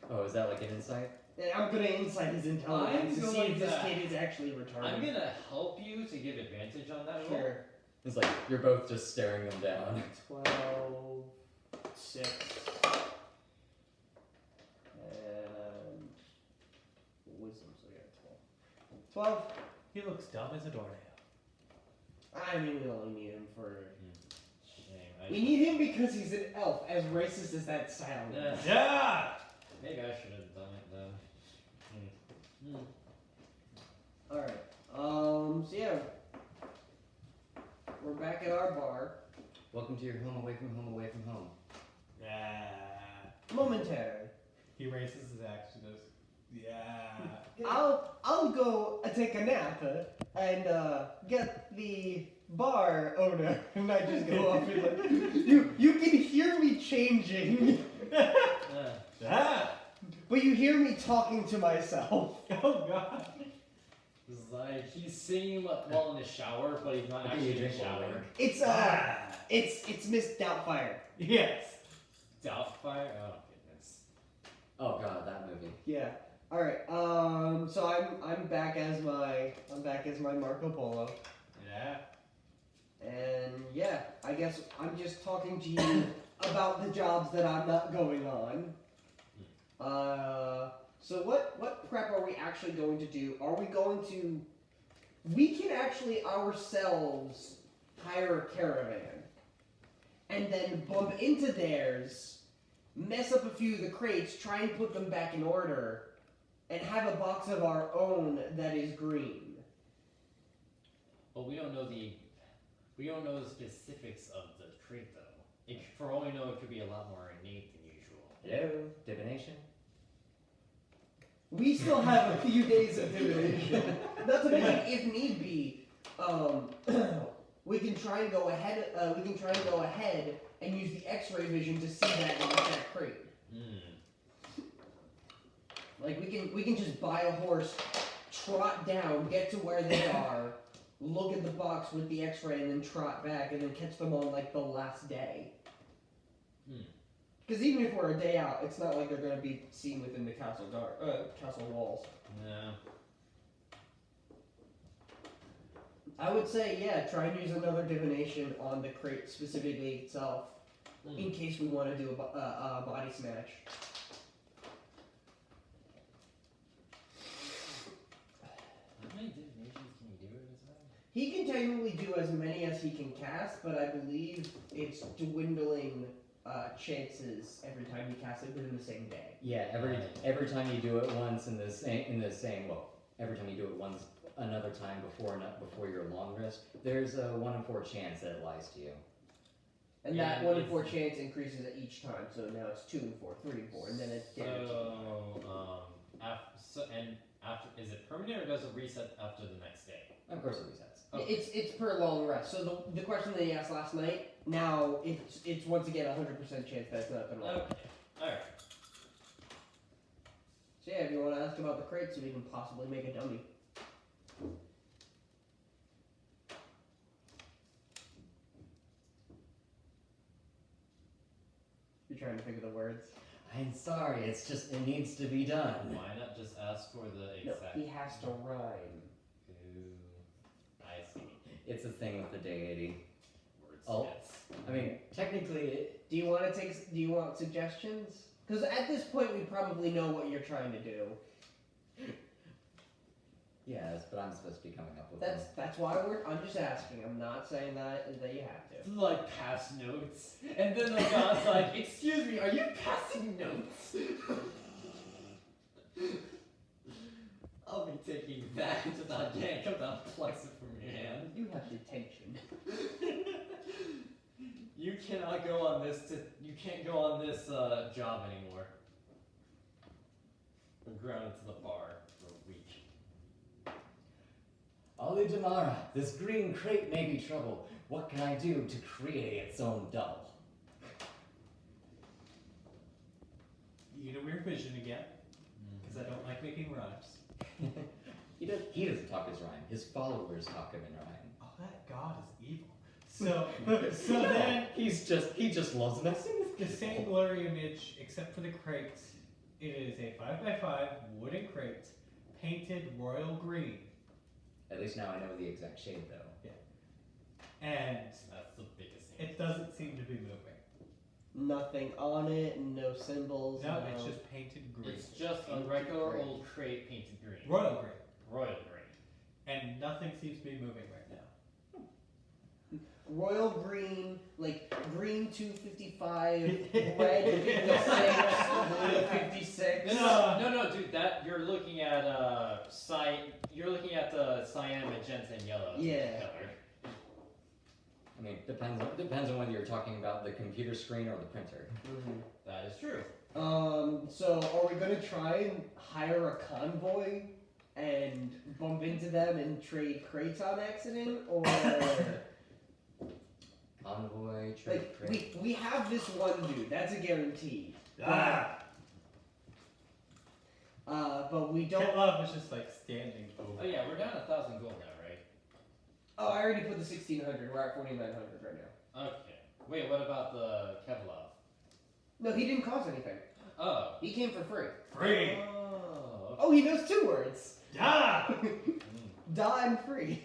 Oh, is that like an insight? And I'm gonna insight his intelligence to see going if this to- kid is actually retarded. I'm gonna help you to give advantage on that roll. Sure. It's like you're both just staring them down. 12, 6, and wisdom, so yeah, 12. 12. He looks dumb as a doornail. I mean, we only need him for. Shame. We need him because he's an elf, as racist as that sounds. Yeah! Maybe I should have done it though. Alright, so yeah. We're back at our bar. Welcome to your home, away from home, away from home. Yeah. Momentarily. He raises his axe and goes, yeah. I'll go take a nap and get the bar owner, and I just go up and like, you can hear me changing, Ah! but you hear me talking to myself. Oh god. It's like he's singing while in the shower, but he's not Okay, actually you in the drink shower. water. It's Ah. it's Miss Doubtfire. Yes. Doubtfire? Oh goodness. Oh god, that movie. Yeah. All right. So I'm back as my Marco Polo. Yeah. And yeah, I guess I'm just talking to you about the jobs that I'm not going on. So what prep are we actually going to do? Are we going to? We can actually ourselves hire a caravan, and then bump into theirs, mess up a few of the crates, try and put them back in order, and have a box of our own that is green. But we don't know the specifics of the crate though. For all we know, it could be a lot more innate than usual. Hello, divination. We still have a few days of divination. Not to mention, if need be, we can try and go ahead. And use the X-ray vision to see that in that crate. Like we can just buy a horse, trot down, get to where they are, look at the box with the X-ray, and then trot back, and then catch them on like the last day. Because even if we're a day out, it's not like they're going to be seen within the castle walls. No. I would say, yeah, try and use another divination on the crate specifically itself, in case we want to do a body smash. How many divinations can you do at a time? He can technically do as many as he can cast, but I believe it's dwindling chances every time you cast it within the same day. Yeah, every time you do it once every time you do it once another time before your long rest, there's a 1 in 4 chance that it lies to you. And that 1 in 4 chance increases at each time, so now it's 2 in 4, 3 in 4, and then it's guaranteed. After is it permanent or does it reset after the next day? Of course it resets. Oh. It's per long rest. So the question that he asked last night, now it's once again 100% chance that it's not going to work. Okay. Alright. So yeah, if you want to ask about the crate, so we can possibly make a dummy. You're trying to think of the words. I'm sorry, it's just it needs to be done. Why not just ask for the No, exact? he has to rhyme. Ooh, I see. It's a thing with the deity. Wordsmiths. I mean, technically, Do you want suggestions? Because at this point, we probably know what you're trying to do. yes, but I'm supposed to be coming up with them. That's why I'm just asking. I'm not saying that you have to. It's like pass notes, and then the god's like, "Excuse me, are you passing notes?" I'll be taking that to that yank of that flex it from your hand. You have detention. You cannot go on this. You can't go on this job anymore. We're grounded to the bar for a week. Ali Damara, this green crate may be trouble. What can I do to create its own double? You get a weird vision again, because I don't like making rhymes. He doesn't talk his rhyme. His followers talk him in rhyme. Oh, that god is evil. So then he just loves messing with the same blurry image, except for the crate. It is a 5x5 wooden crate, painted royal green. At least now I know the exact shade, though. And That's the biggest thing. it doesn't seem to be moving. Nothing on it, no symbols. No, it's just painted green. It's just a Painted regular green. old crate painted green. Royal green. Royal green. And nothing seems to be moving right now. royal green, like green 255, red 56, blue 56. No, dude. That you're looking at You're looking at the cyan, magenta, and yellow. Yeah. Color. I mean, depends on whether you're talking about the computer screen or the printer. Mm-hmm. That is true. So are we gonna try and hire a convoy and bump into them and trade crates on accident, or Convoy, trade like crate. we have this one dude, that's a guarantee. But we don't. Love is just like standing over. Oh yeah, we're down 1,000 gold now, right? Oh, I already put the 1,600. We're at 4,900 right now. Okay. Wait, what about the Kevlov? No, he didn't cost anything. Oh. He came for free. Free. Oh. Oh, he knows 2 words. Da. Da and free.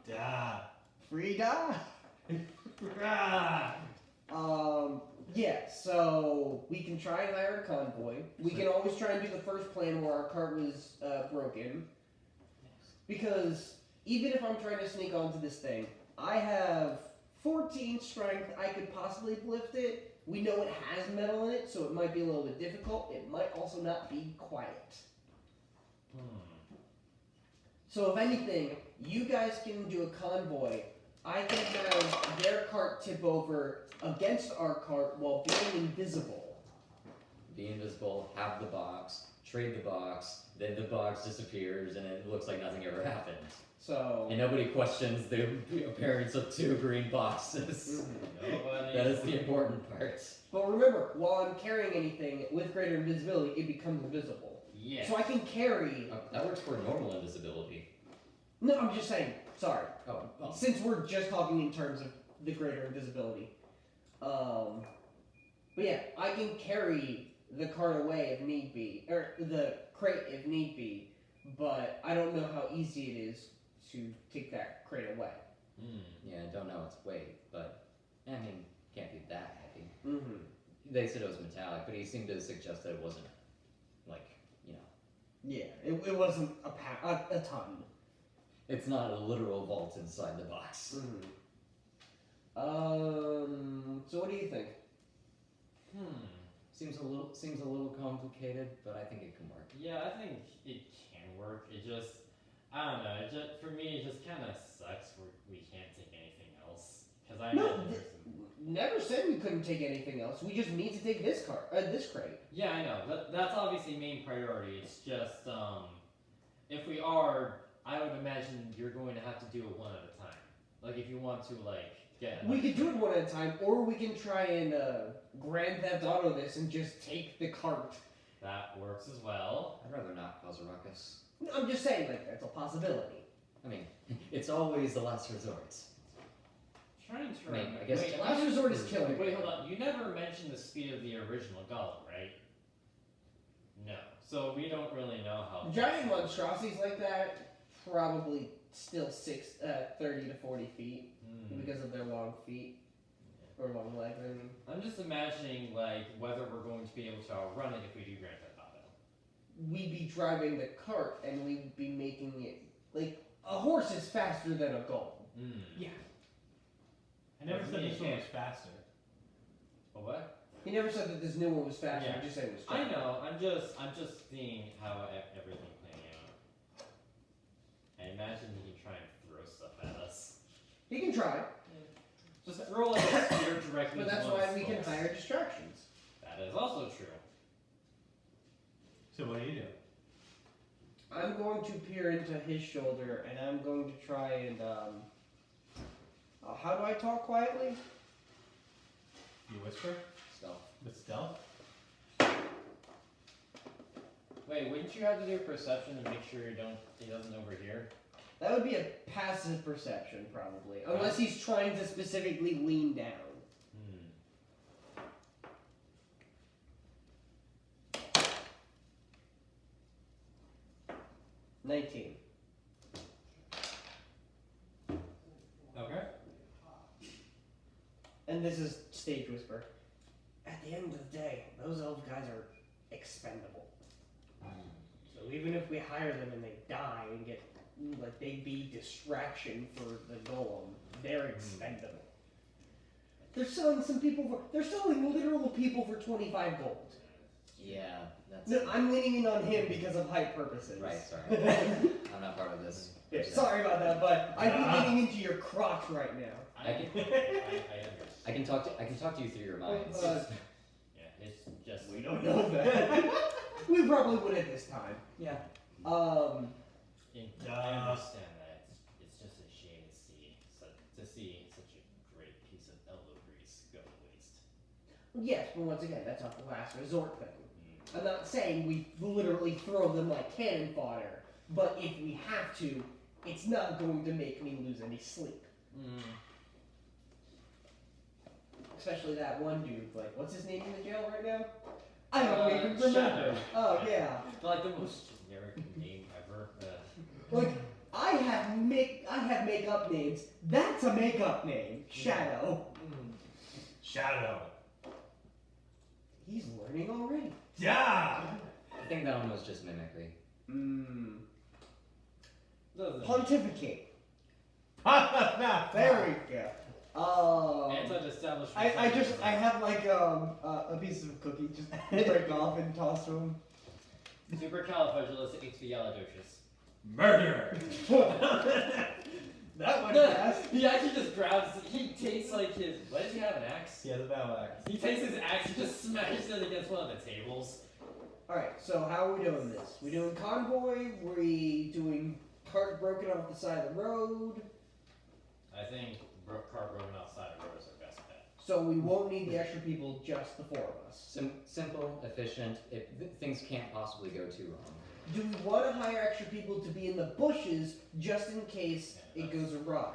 Da. Free da. Rah. Yeah, so we can try and hire a convoy. We can always try and do the first plan where our cart was broken. Because even if I'm trying to sneak onto this thing, I have 14 strength. I could possibly lift it. We know it has metal in it, so it might be a little bit difficult. It might also not be quiet. So if anything, you guys can do a convoy. I can have their cart tip over against our cart while being invisible. Be invisible, have the box, trade the box, then the box disappears and it looks like nothing ever happened. So And nobody questions the appearance of 2 green boxes. Nobody. That is the important part. But remember, while I'm carrying anything with greater invisibility, it becomes invisible. Yeah. So I can carry. That works for normal invisibility. No, I'm just saying. Sorry. Oh, well. Since we're just talking in terms of the greater invisibility. But yeah, I can carry the cart away if need be, or the crate if need be. But I don't know how easy it is to take that crate away. Yeah, I don't know its weight, but I mean, can't be that heavy. Mm-hmm. They said it was metallic, but he seemed to suggest that it wasn't, like, Yeah, it wasn't a ton. it's not a literal vault inside the box. Mm-hmm. So what do you think? Seems a little complicated, but I think it can work. Yeah, I think it can work. It just, I don't know. For me, it just kind of sucks. We can't take anything else because I No, imagine there's some- Never said we couldn't take anything else. We just need to take this this crate. Yeah, I know. That's obviously main priority. It's just if we are, I would imagine you're going to have to do it one at a time. Like if you want to get. We could do it one at a time, or we can try and Grand Theft Auto this and just take the cart. That works as well. I'd rather not cause a ruckus. I'm just saying, like, that's a possibility. I mean, it's always the last resort. Trying to I mean, remember. I guess Wait, Last resort is killing. wait, hold on. You never mentioned the speed of the original Golem, right? No. So we don't really know how. Giant monstrosities like that probably still 30 to 40 feet because of their long feet or long legs. I mean, I'm just imagining whether we're going to be able to outrun it if we do Grand Theft Auto. we'd be driving the cart and we'd be making it like a horse is faster than a goat. Yeah. I never said this one was faster. A what? He never said that this new one was faster. Yeah. He just said it was. I faster. know. I'm just seeing how everything playing out. I imagine he can try and throw stuff at us. He can try, Just throw like a spear directly. but that's to one why of we his can spokes. hire distractions. That is also true. So what do you do? I'm going to peer into his shoulder and I'm going to try and how do I talk quietly? You whisper Stealth. with stealth. Wait, wouldn't you have to do perception to make sure he doesn't overhear? That would be a passive perception probably, unless he's trying to specifically lean down. 19. Okay. And this is Stage Whisper. At the end of the day, those elf guys are expendable. So even if we hire them and they die and get, like, they be distraction for the golem, they're expendable. They're selling they're selling literal people for 25 gold. Yeah, that's No, I'm leaning in on him because of hype purposes. right. Sorry, I'm not part of this. Yeah, sorry about that, but I'd be leaning into your crotch right now. I can, I understand. I can talk to you through your minds. Yeah, it's just. We don't know that. We probably would at this time. Yeah. I understand that. It's just a shame to see such a great piece of elbow grease go to waste. Yes, but once again, that's a last resort thing. I'm not saying we literally throw them like cannon fodder, but if we have to, it's not going to make me lose any sleep. Especially that one dude, like, what's his name in the jail right now? I don't even remember. Shadow. Oh, yeah. Like the most generic name ever. Like, I have make-up names. That's a make-up name. Shadow. Shadow. He's learning already. Yeah. I think that one was just mimicry. Pontificate. There There we go. Anti-establishment. I have like a piece of cookie just break off and toss to him. Supercalifragilisticexpialidocious. Murder. That one No, fast. he actually just grabs. He takes like his. What does he have? An axe? Yeah, the battle axe. He takes his axe. He just smashes it against one of the tables. All right. So how are we doing this? We doing convoy? We doing cart broken off the side of the road? I think car broken outside of road is our best bet. So we won't need the extra people, just the 4 of us. Simple, efficient. Things can't possibly go too wrong. Do we want to hire extra people to be in the bushes just in case it goes awry?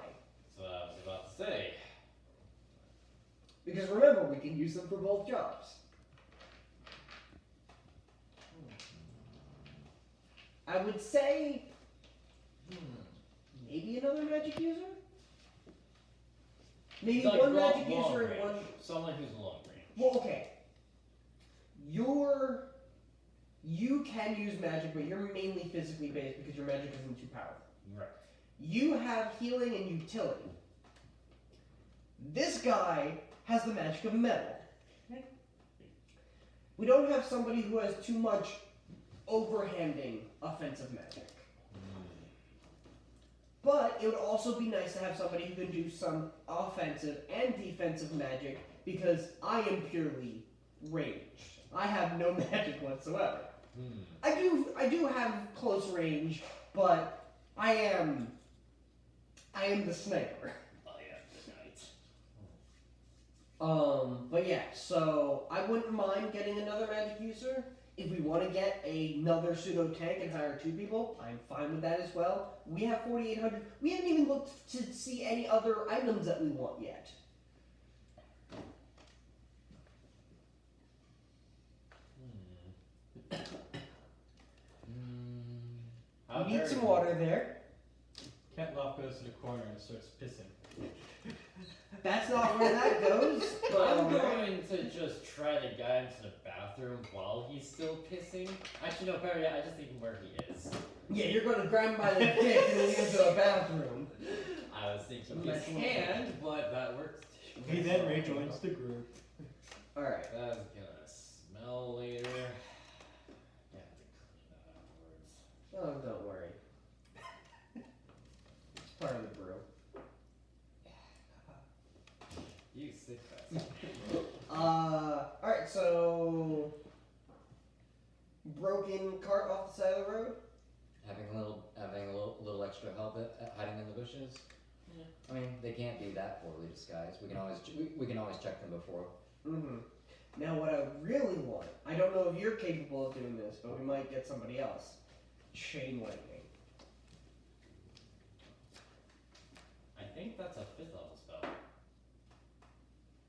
That's what I was about to say. Because remember, we can use them for both jobs. I would say maybe another magic user? Maybe It's like one long- magic long user and range. one. Someone who's long range. Well, okay. You can use magic, but you're mainly physically based because your magic isn't too powerful. Right. You have healing and utility. This guy has the magic of metal. We don't have somebody who has too much overhanding offensive magic. But it would also be nice to have somebody who can do some offensive and defensive magic because I am purely ranged. I have no magic whatsoever. I do have close range, but I am the sniper. I am the knight. But yeah, so I wouldn't mind getting another magic user. If we want to get another pseudo tank and hire 2 people, I'm fine with that as well. We have 4,800. We haven't even looked to see any other items that we want yet. We need some water there. Ketloff goes to the corner and starts pissing. That's not where that goes. But I'm going to just try to guide him to the bathroom while he's still pissing. Actually, no, better yet, I just leave him where he is. yeah, you're going to grab him by the dick and lead him to a bathroom. I was thinking Nice his one. hand, but that works too. He then rejoins the group. All right. That's gonna smell later. Yeah, have to clean that afterwards. Oh, don't worry. It's part of the brew. You sick bastard. Alright, so broken cart off the side of the road? Having a little extra help at hiding in the bushes. Yeah. I mean, they can't be that poorly disguised. We can always check them before. Now what I really want, I don't know if you're capable of doing this, but we might get somebody else. Chain lightning. I think that's a 5th level spell.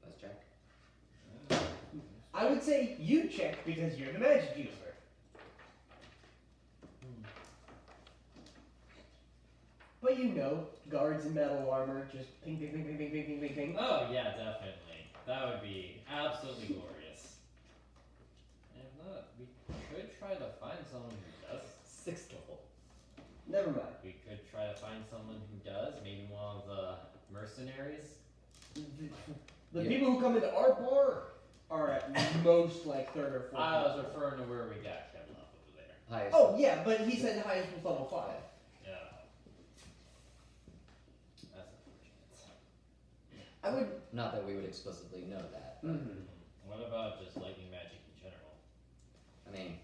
Let's check. I would say you check because you're the magic user. But guards in metal armor just ping, ping, ping, ping, ping, ping, ping, ping, ping. Oh yeah, definitely. That would be absolutely glorious. And look, we could try to find someone who does. 6th level. Never mind. We could try to find someone who does. Maybe one of the mercenaries. The Yeah. people who come into our bar are at most like 3rd or 4th. I was referring to where we got Kevin off over there. Highest. Oh yeah, but he said the highest was level 5. Yeah. That's unfortunate. I would. Not that we would explicitly know that. But, What about just lightning magic in general? I mean,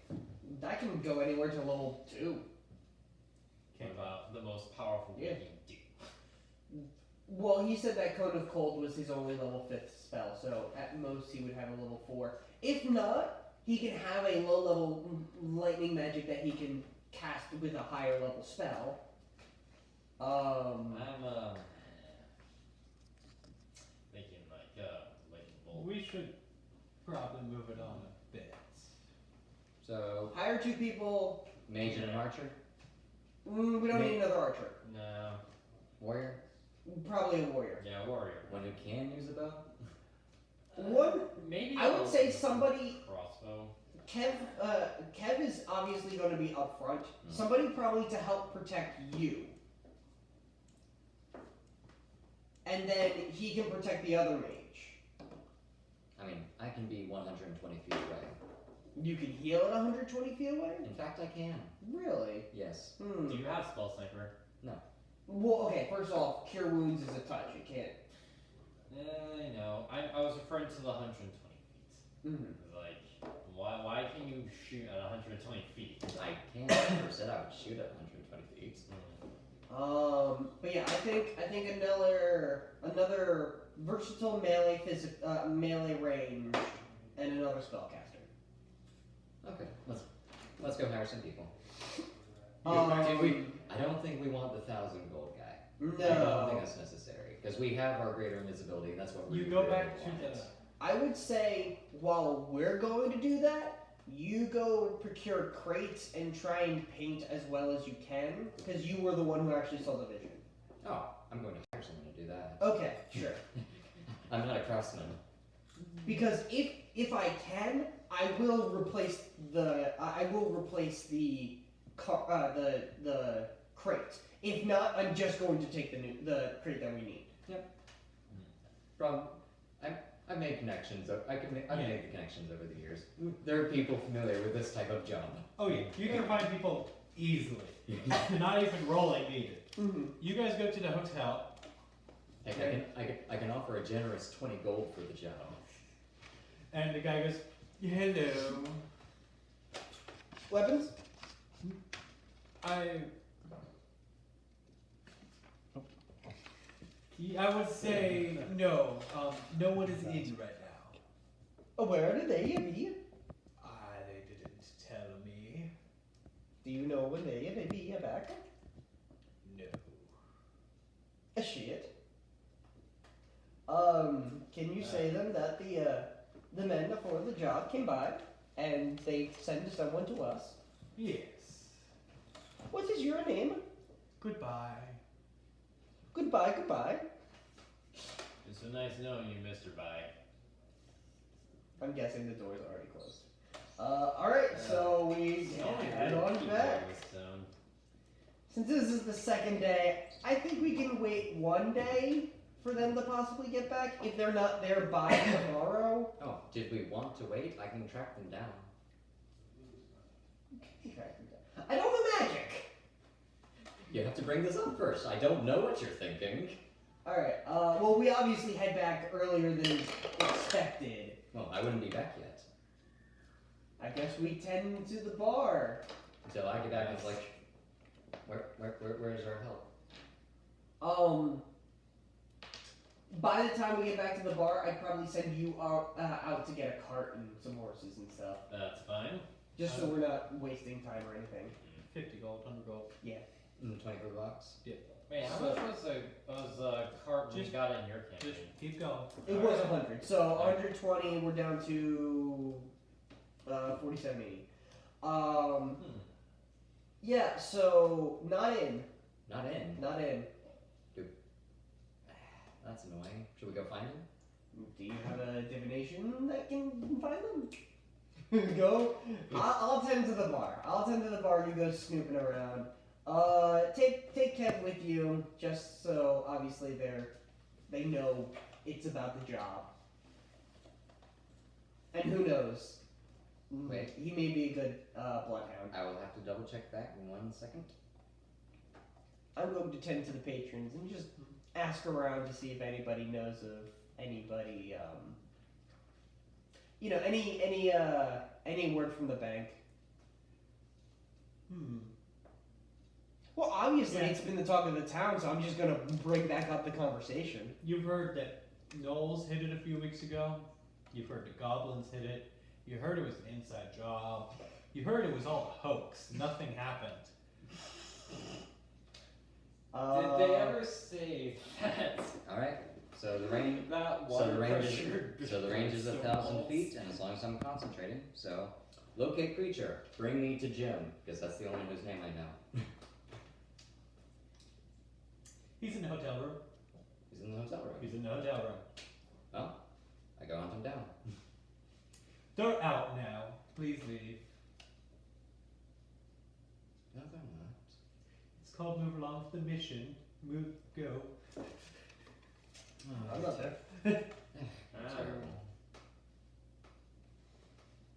That can go anywhere to level 2. What about the most powerful Yeah. we can do? Well, he said that Cone of Cold was his only level 5th spell, so at most he would have a level 4. If not, he can have a low level lightning magic that he can cast with a higher level spell. I'm thinking like lightning bolt. We should probably move it on a bit. so Hire 2 people. mage and an archer, We don't need another archer. No. warrior, Probably a warrior. Yeah, warrior. one who can use a bow. One. Maybe I would say somebody. crossbow. Kev is obviously going to be up front. Somebody probably to help protect you. And then he can protect the other mage. I mean, I can be 120 feet away. You can heal at 120 feet away? In fact, I can. Really? Yes. Do you have spell sniper? Well, okay, first off, Cure Wounds is a touch. It can't. I know. I was referring to the 120 feet. Like, why can you shoot at 120 feet? I can. I never said I would shoot at 120 feet. But yeah, I think another versatile melee range and another spellcaster. Okay, let's go hire some people. Um, I don't think we want the 1,000 gold guy. No. I don't think that's necessary because we have our greater invisibility. And that's what we You go really back to wanted. the. I would say while we're going to do that, you go procure crates and try and paint as well as you can, because you were the one who actually saw the vision. Oh, I'm going to hire someone to do that. Okay, sure. I'm not a craftsman. Because if I can, I will replace the crate. If not, I'm just going to take the crate that we need. From I've made connections. I've made the connections over the years. There are people familiar with this type of job. Oh yeah, you can find people easily. Not even rolling needed. You guys go to the hotel. Heck, I can offer a generous 20 gold for the job. And the guy goes, hello. Weapons? I would say no. No one is in right now. Where did they be? They didn't tell me. Do you know when they may be back? No. Shit. Can you say them that the men for the job came by and they sent someone to us? Yes. What is your name? Goodbye. Goodbye, goodbye. It's so nice knowing you, Mr. Bye. I'm guessing the door's already closed. Alright, so we head on back. Since this is the second day, I think we can wait one day for them to possibly get back if they're not there by tomorrow. Oh, did we want to wait? I can track them down. I don't know magic! You have to bring this up first. I don't know what you're thinking. Alright, well, we obviously head back earlier than expected. Well, I wouldn't be back yet. I guess we tend to the bar. Until I get back, it's like, where's our help? By the time we get back to the bar, I'd probably send you out to get a cart and some horses and stuff. That's fine. Just so we're not wasting time or anything. 50 gold, 100 gold. 24 bucks. Wait, how much was a cart we Just- got in your campaign? Just keep going. It was 100. So 120, we're down to 47.80. Yeah, so not in. Not in. Not in. That's annoying. Should we go find him? Do you have a divination that can find them? Go. I'll tend to the bar. You go snooping around. Take Kev with you, just so obviously they know it's about the job. And who knows? Wait. He may be a good bloodhound. I will have to double check that in 1 second. I'm going to tend to the patrons and just ask around to see if anybody knows of anybody. Any word from the bank. Well, obviously Yeah. it's been the talk of the town, so I'm just gonna bring back up the conversation. You've heard that Knowles hit it a few weeks ago. You've heard the goblins hit it. You heard it was an inside job. You heard it was all a hoax. Nothing happened. Did they ever say that? All right. So the range. That So the one range pressure. is 1,000 feet, and as long as I'm concentrating, so locate creature, bring me to Jim, because that's the only one whose name I know. He's in the hotel room. He's in the hotel room. He's in the hotel room. Well, I go hunt him down. They're out now. Please leave. No, they're not. It's called Move Along with the Mission. Move, go. I'm not there. Terrible.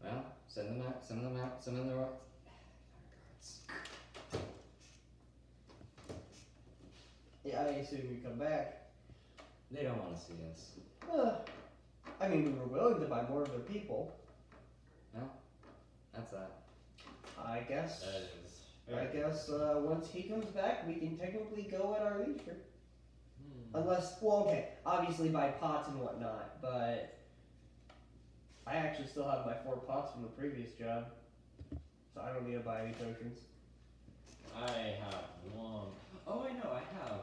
Well, send them out. Send them out. Send them the right. Yeah, I assume you come back. They don't want to see us. I mean, we were willing to buy more of their people. That's that. I guess. That is. I guess once he comes back, we can technically go at our leisure. Unless, well, okay, obviously buy pots and whatnot, but I actually still have my 4 pots from the previous job, so I don't need to buy any potions. I have one. Oh, I know. I have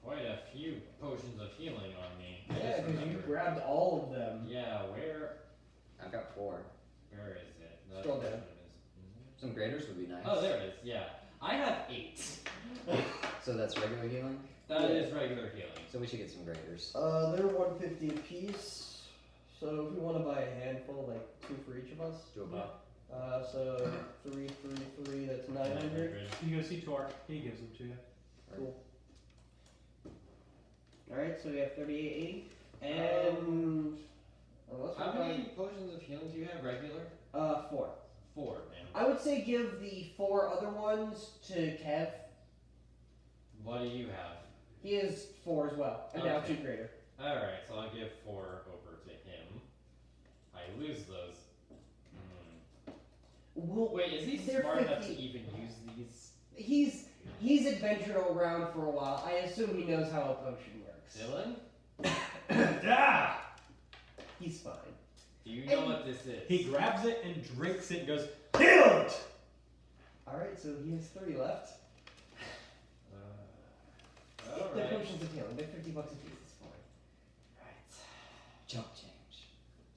quite a few potions of healing on me. I Yeah, just because you remembered. grabbed all of them. Yeah, where I've got 4. is it? That's Scroll which down. one it is. Some graders would be nice. Oh, there it is. Yeah, I have 8. So that's regular healing. That is regular healing. So we should get some graders. They're 150 apiece, so if we want to buy a handful, like 2 for each of us, 2 above. so 3, that's 900. You go see Torque. He gives them to you. Cool. Alright, so we have 3880, and unless How we're many potions of healing do you have regular? 4. 4, man. I would say give the 4 other ones to Kev. What do you have? He is 4 as well, and now Okay. 2 greater. Alright, so I'll give 4 over to him. I lose those. Well, Wait, is he they're smart enough to 50. even use these? He's adventured around for a while. I assume he knows how a potion works. Dylan? Ah! He's fine. Do you know what this is? He grabs it and drinks it and goes, healed! Alright, so he has 3 left. The Alright. potions of healing, they're $50 a piece, it's fine. Right. Chump change.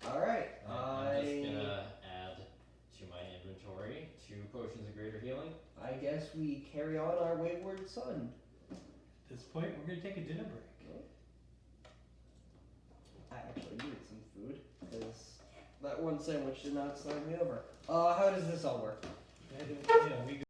Alright, I'm just gonna add to my inventory 2 potions of greater healing. I guess we carry on our wayward son. At this point, we're going to take a dinner break. I actually needed some food, because that one sandwich did not start me over. How does this all work? Yeah, we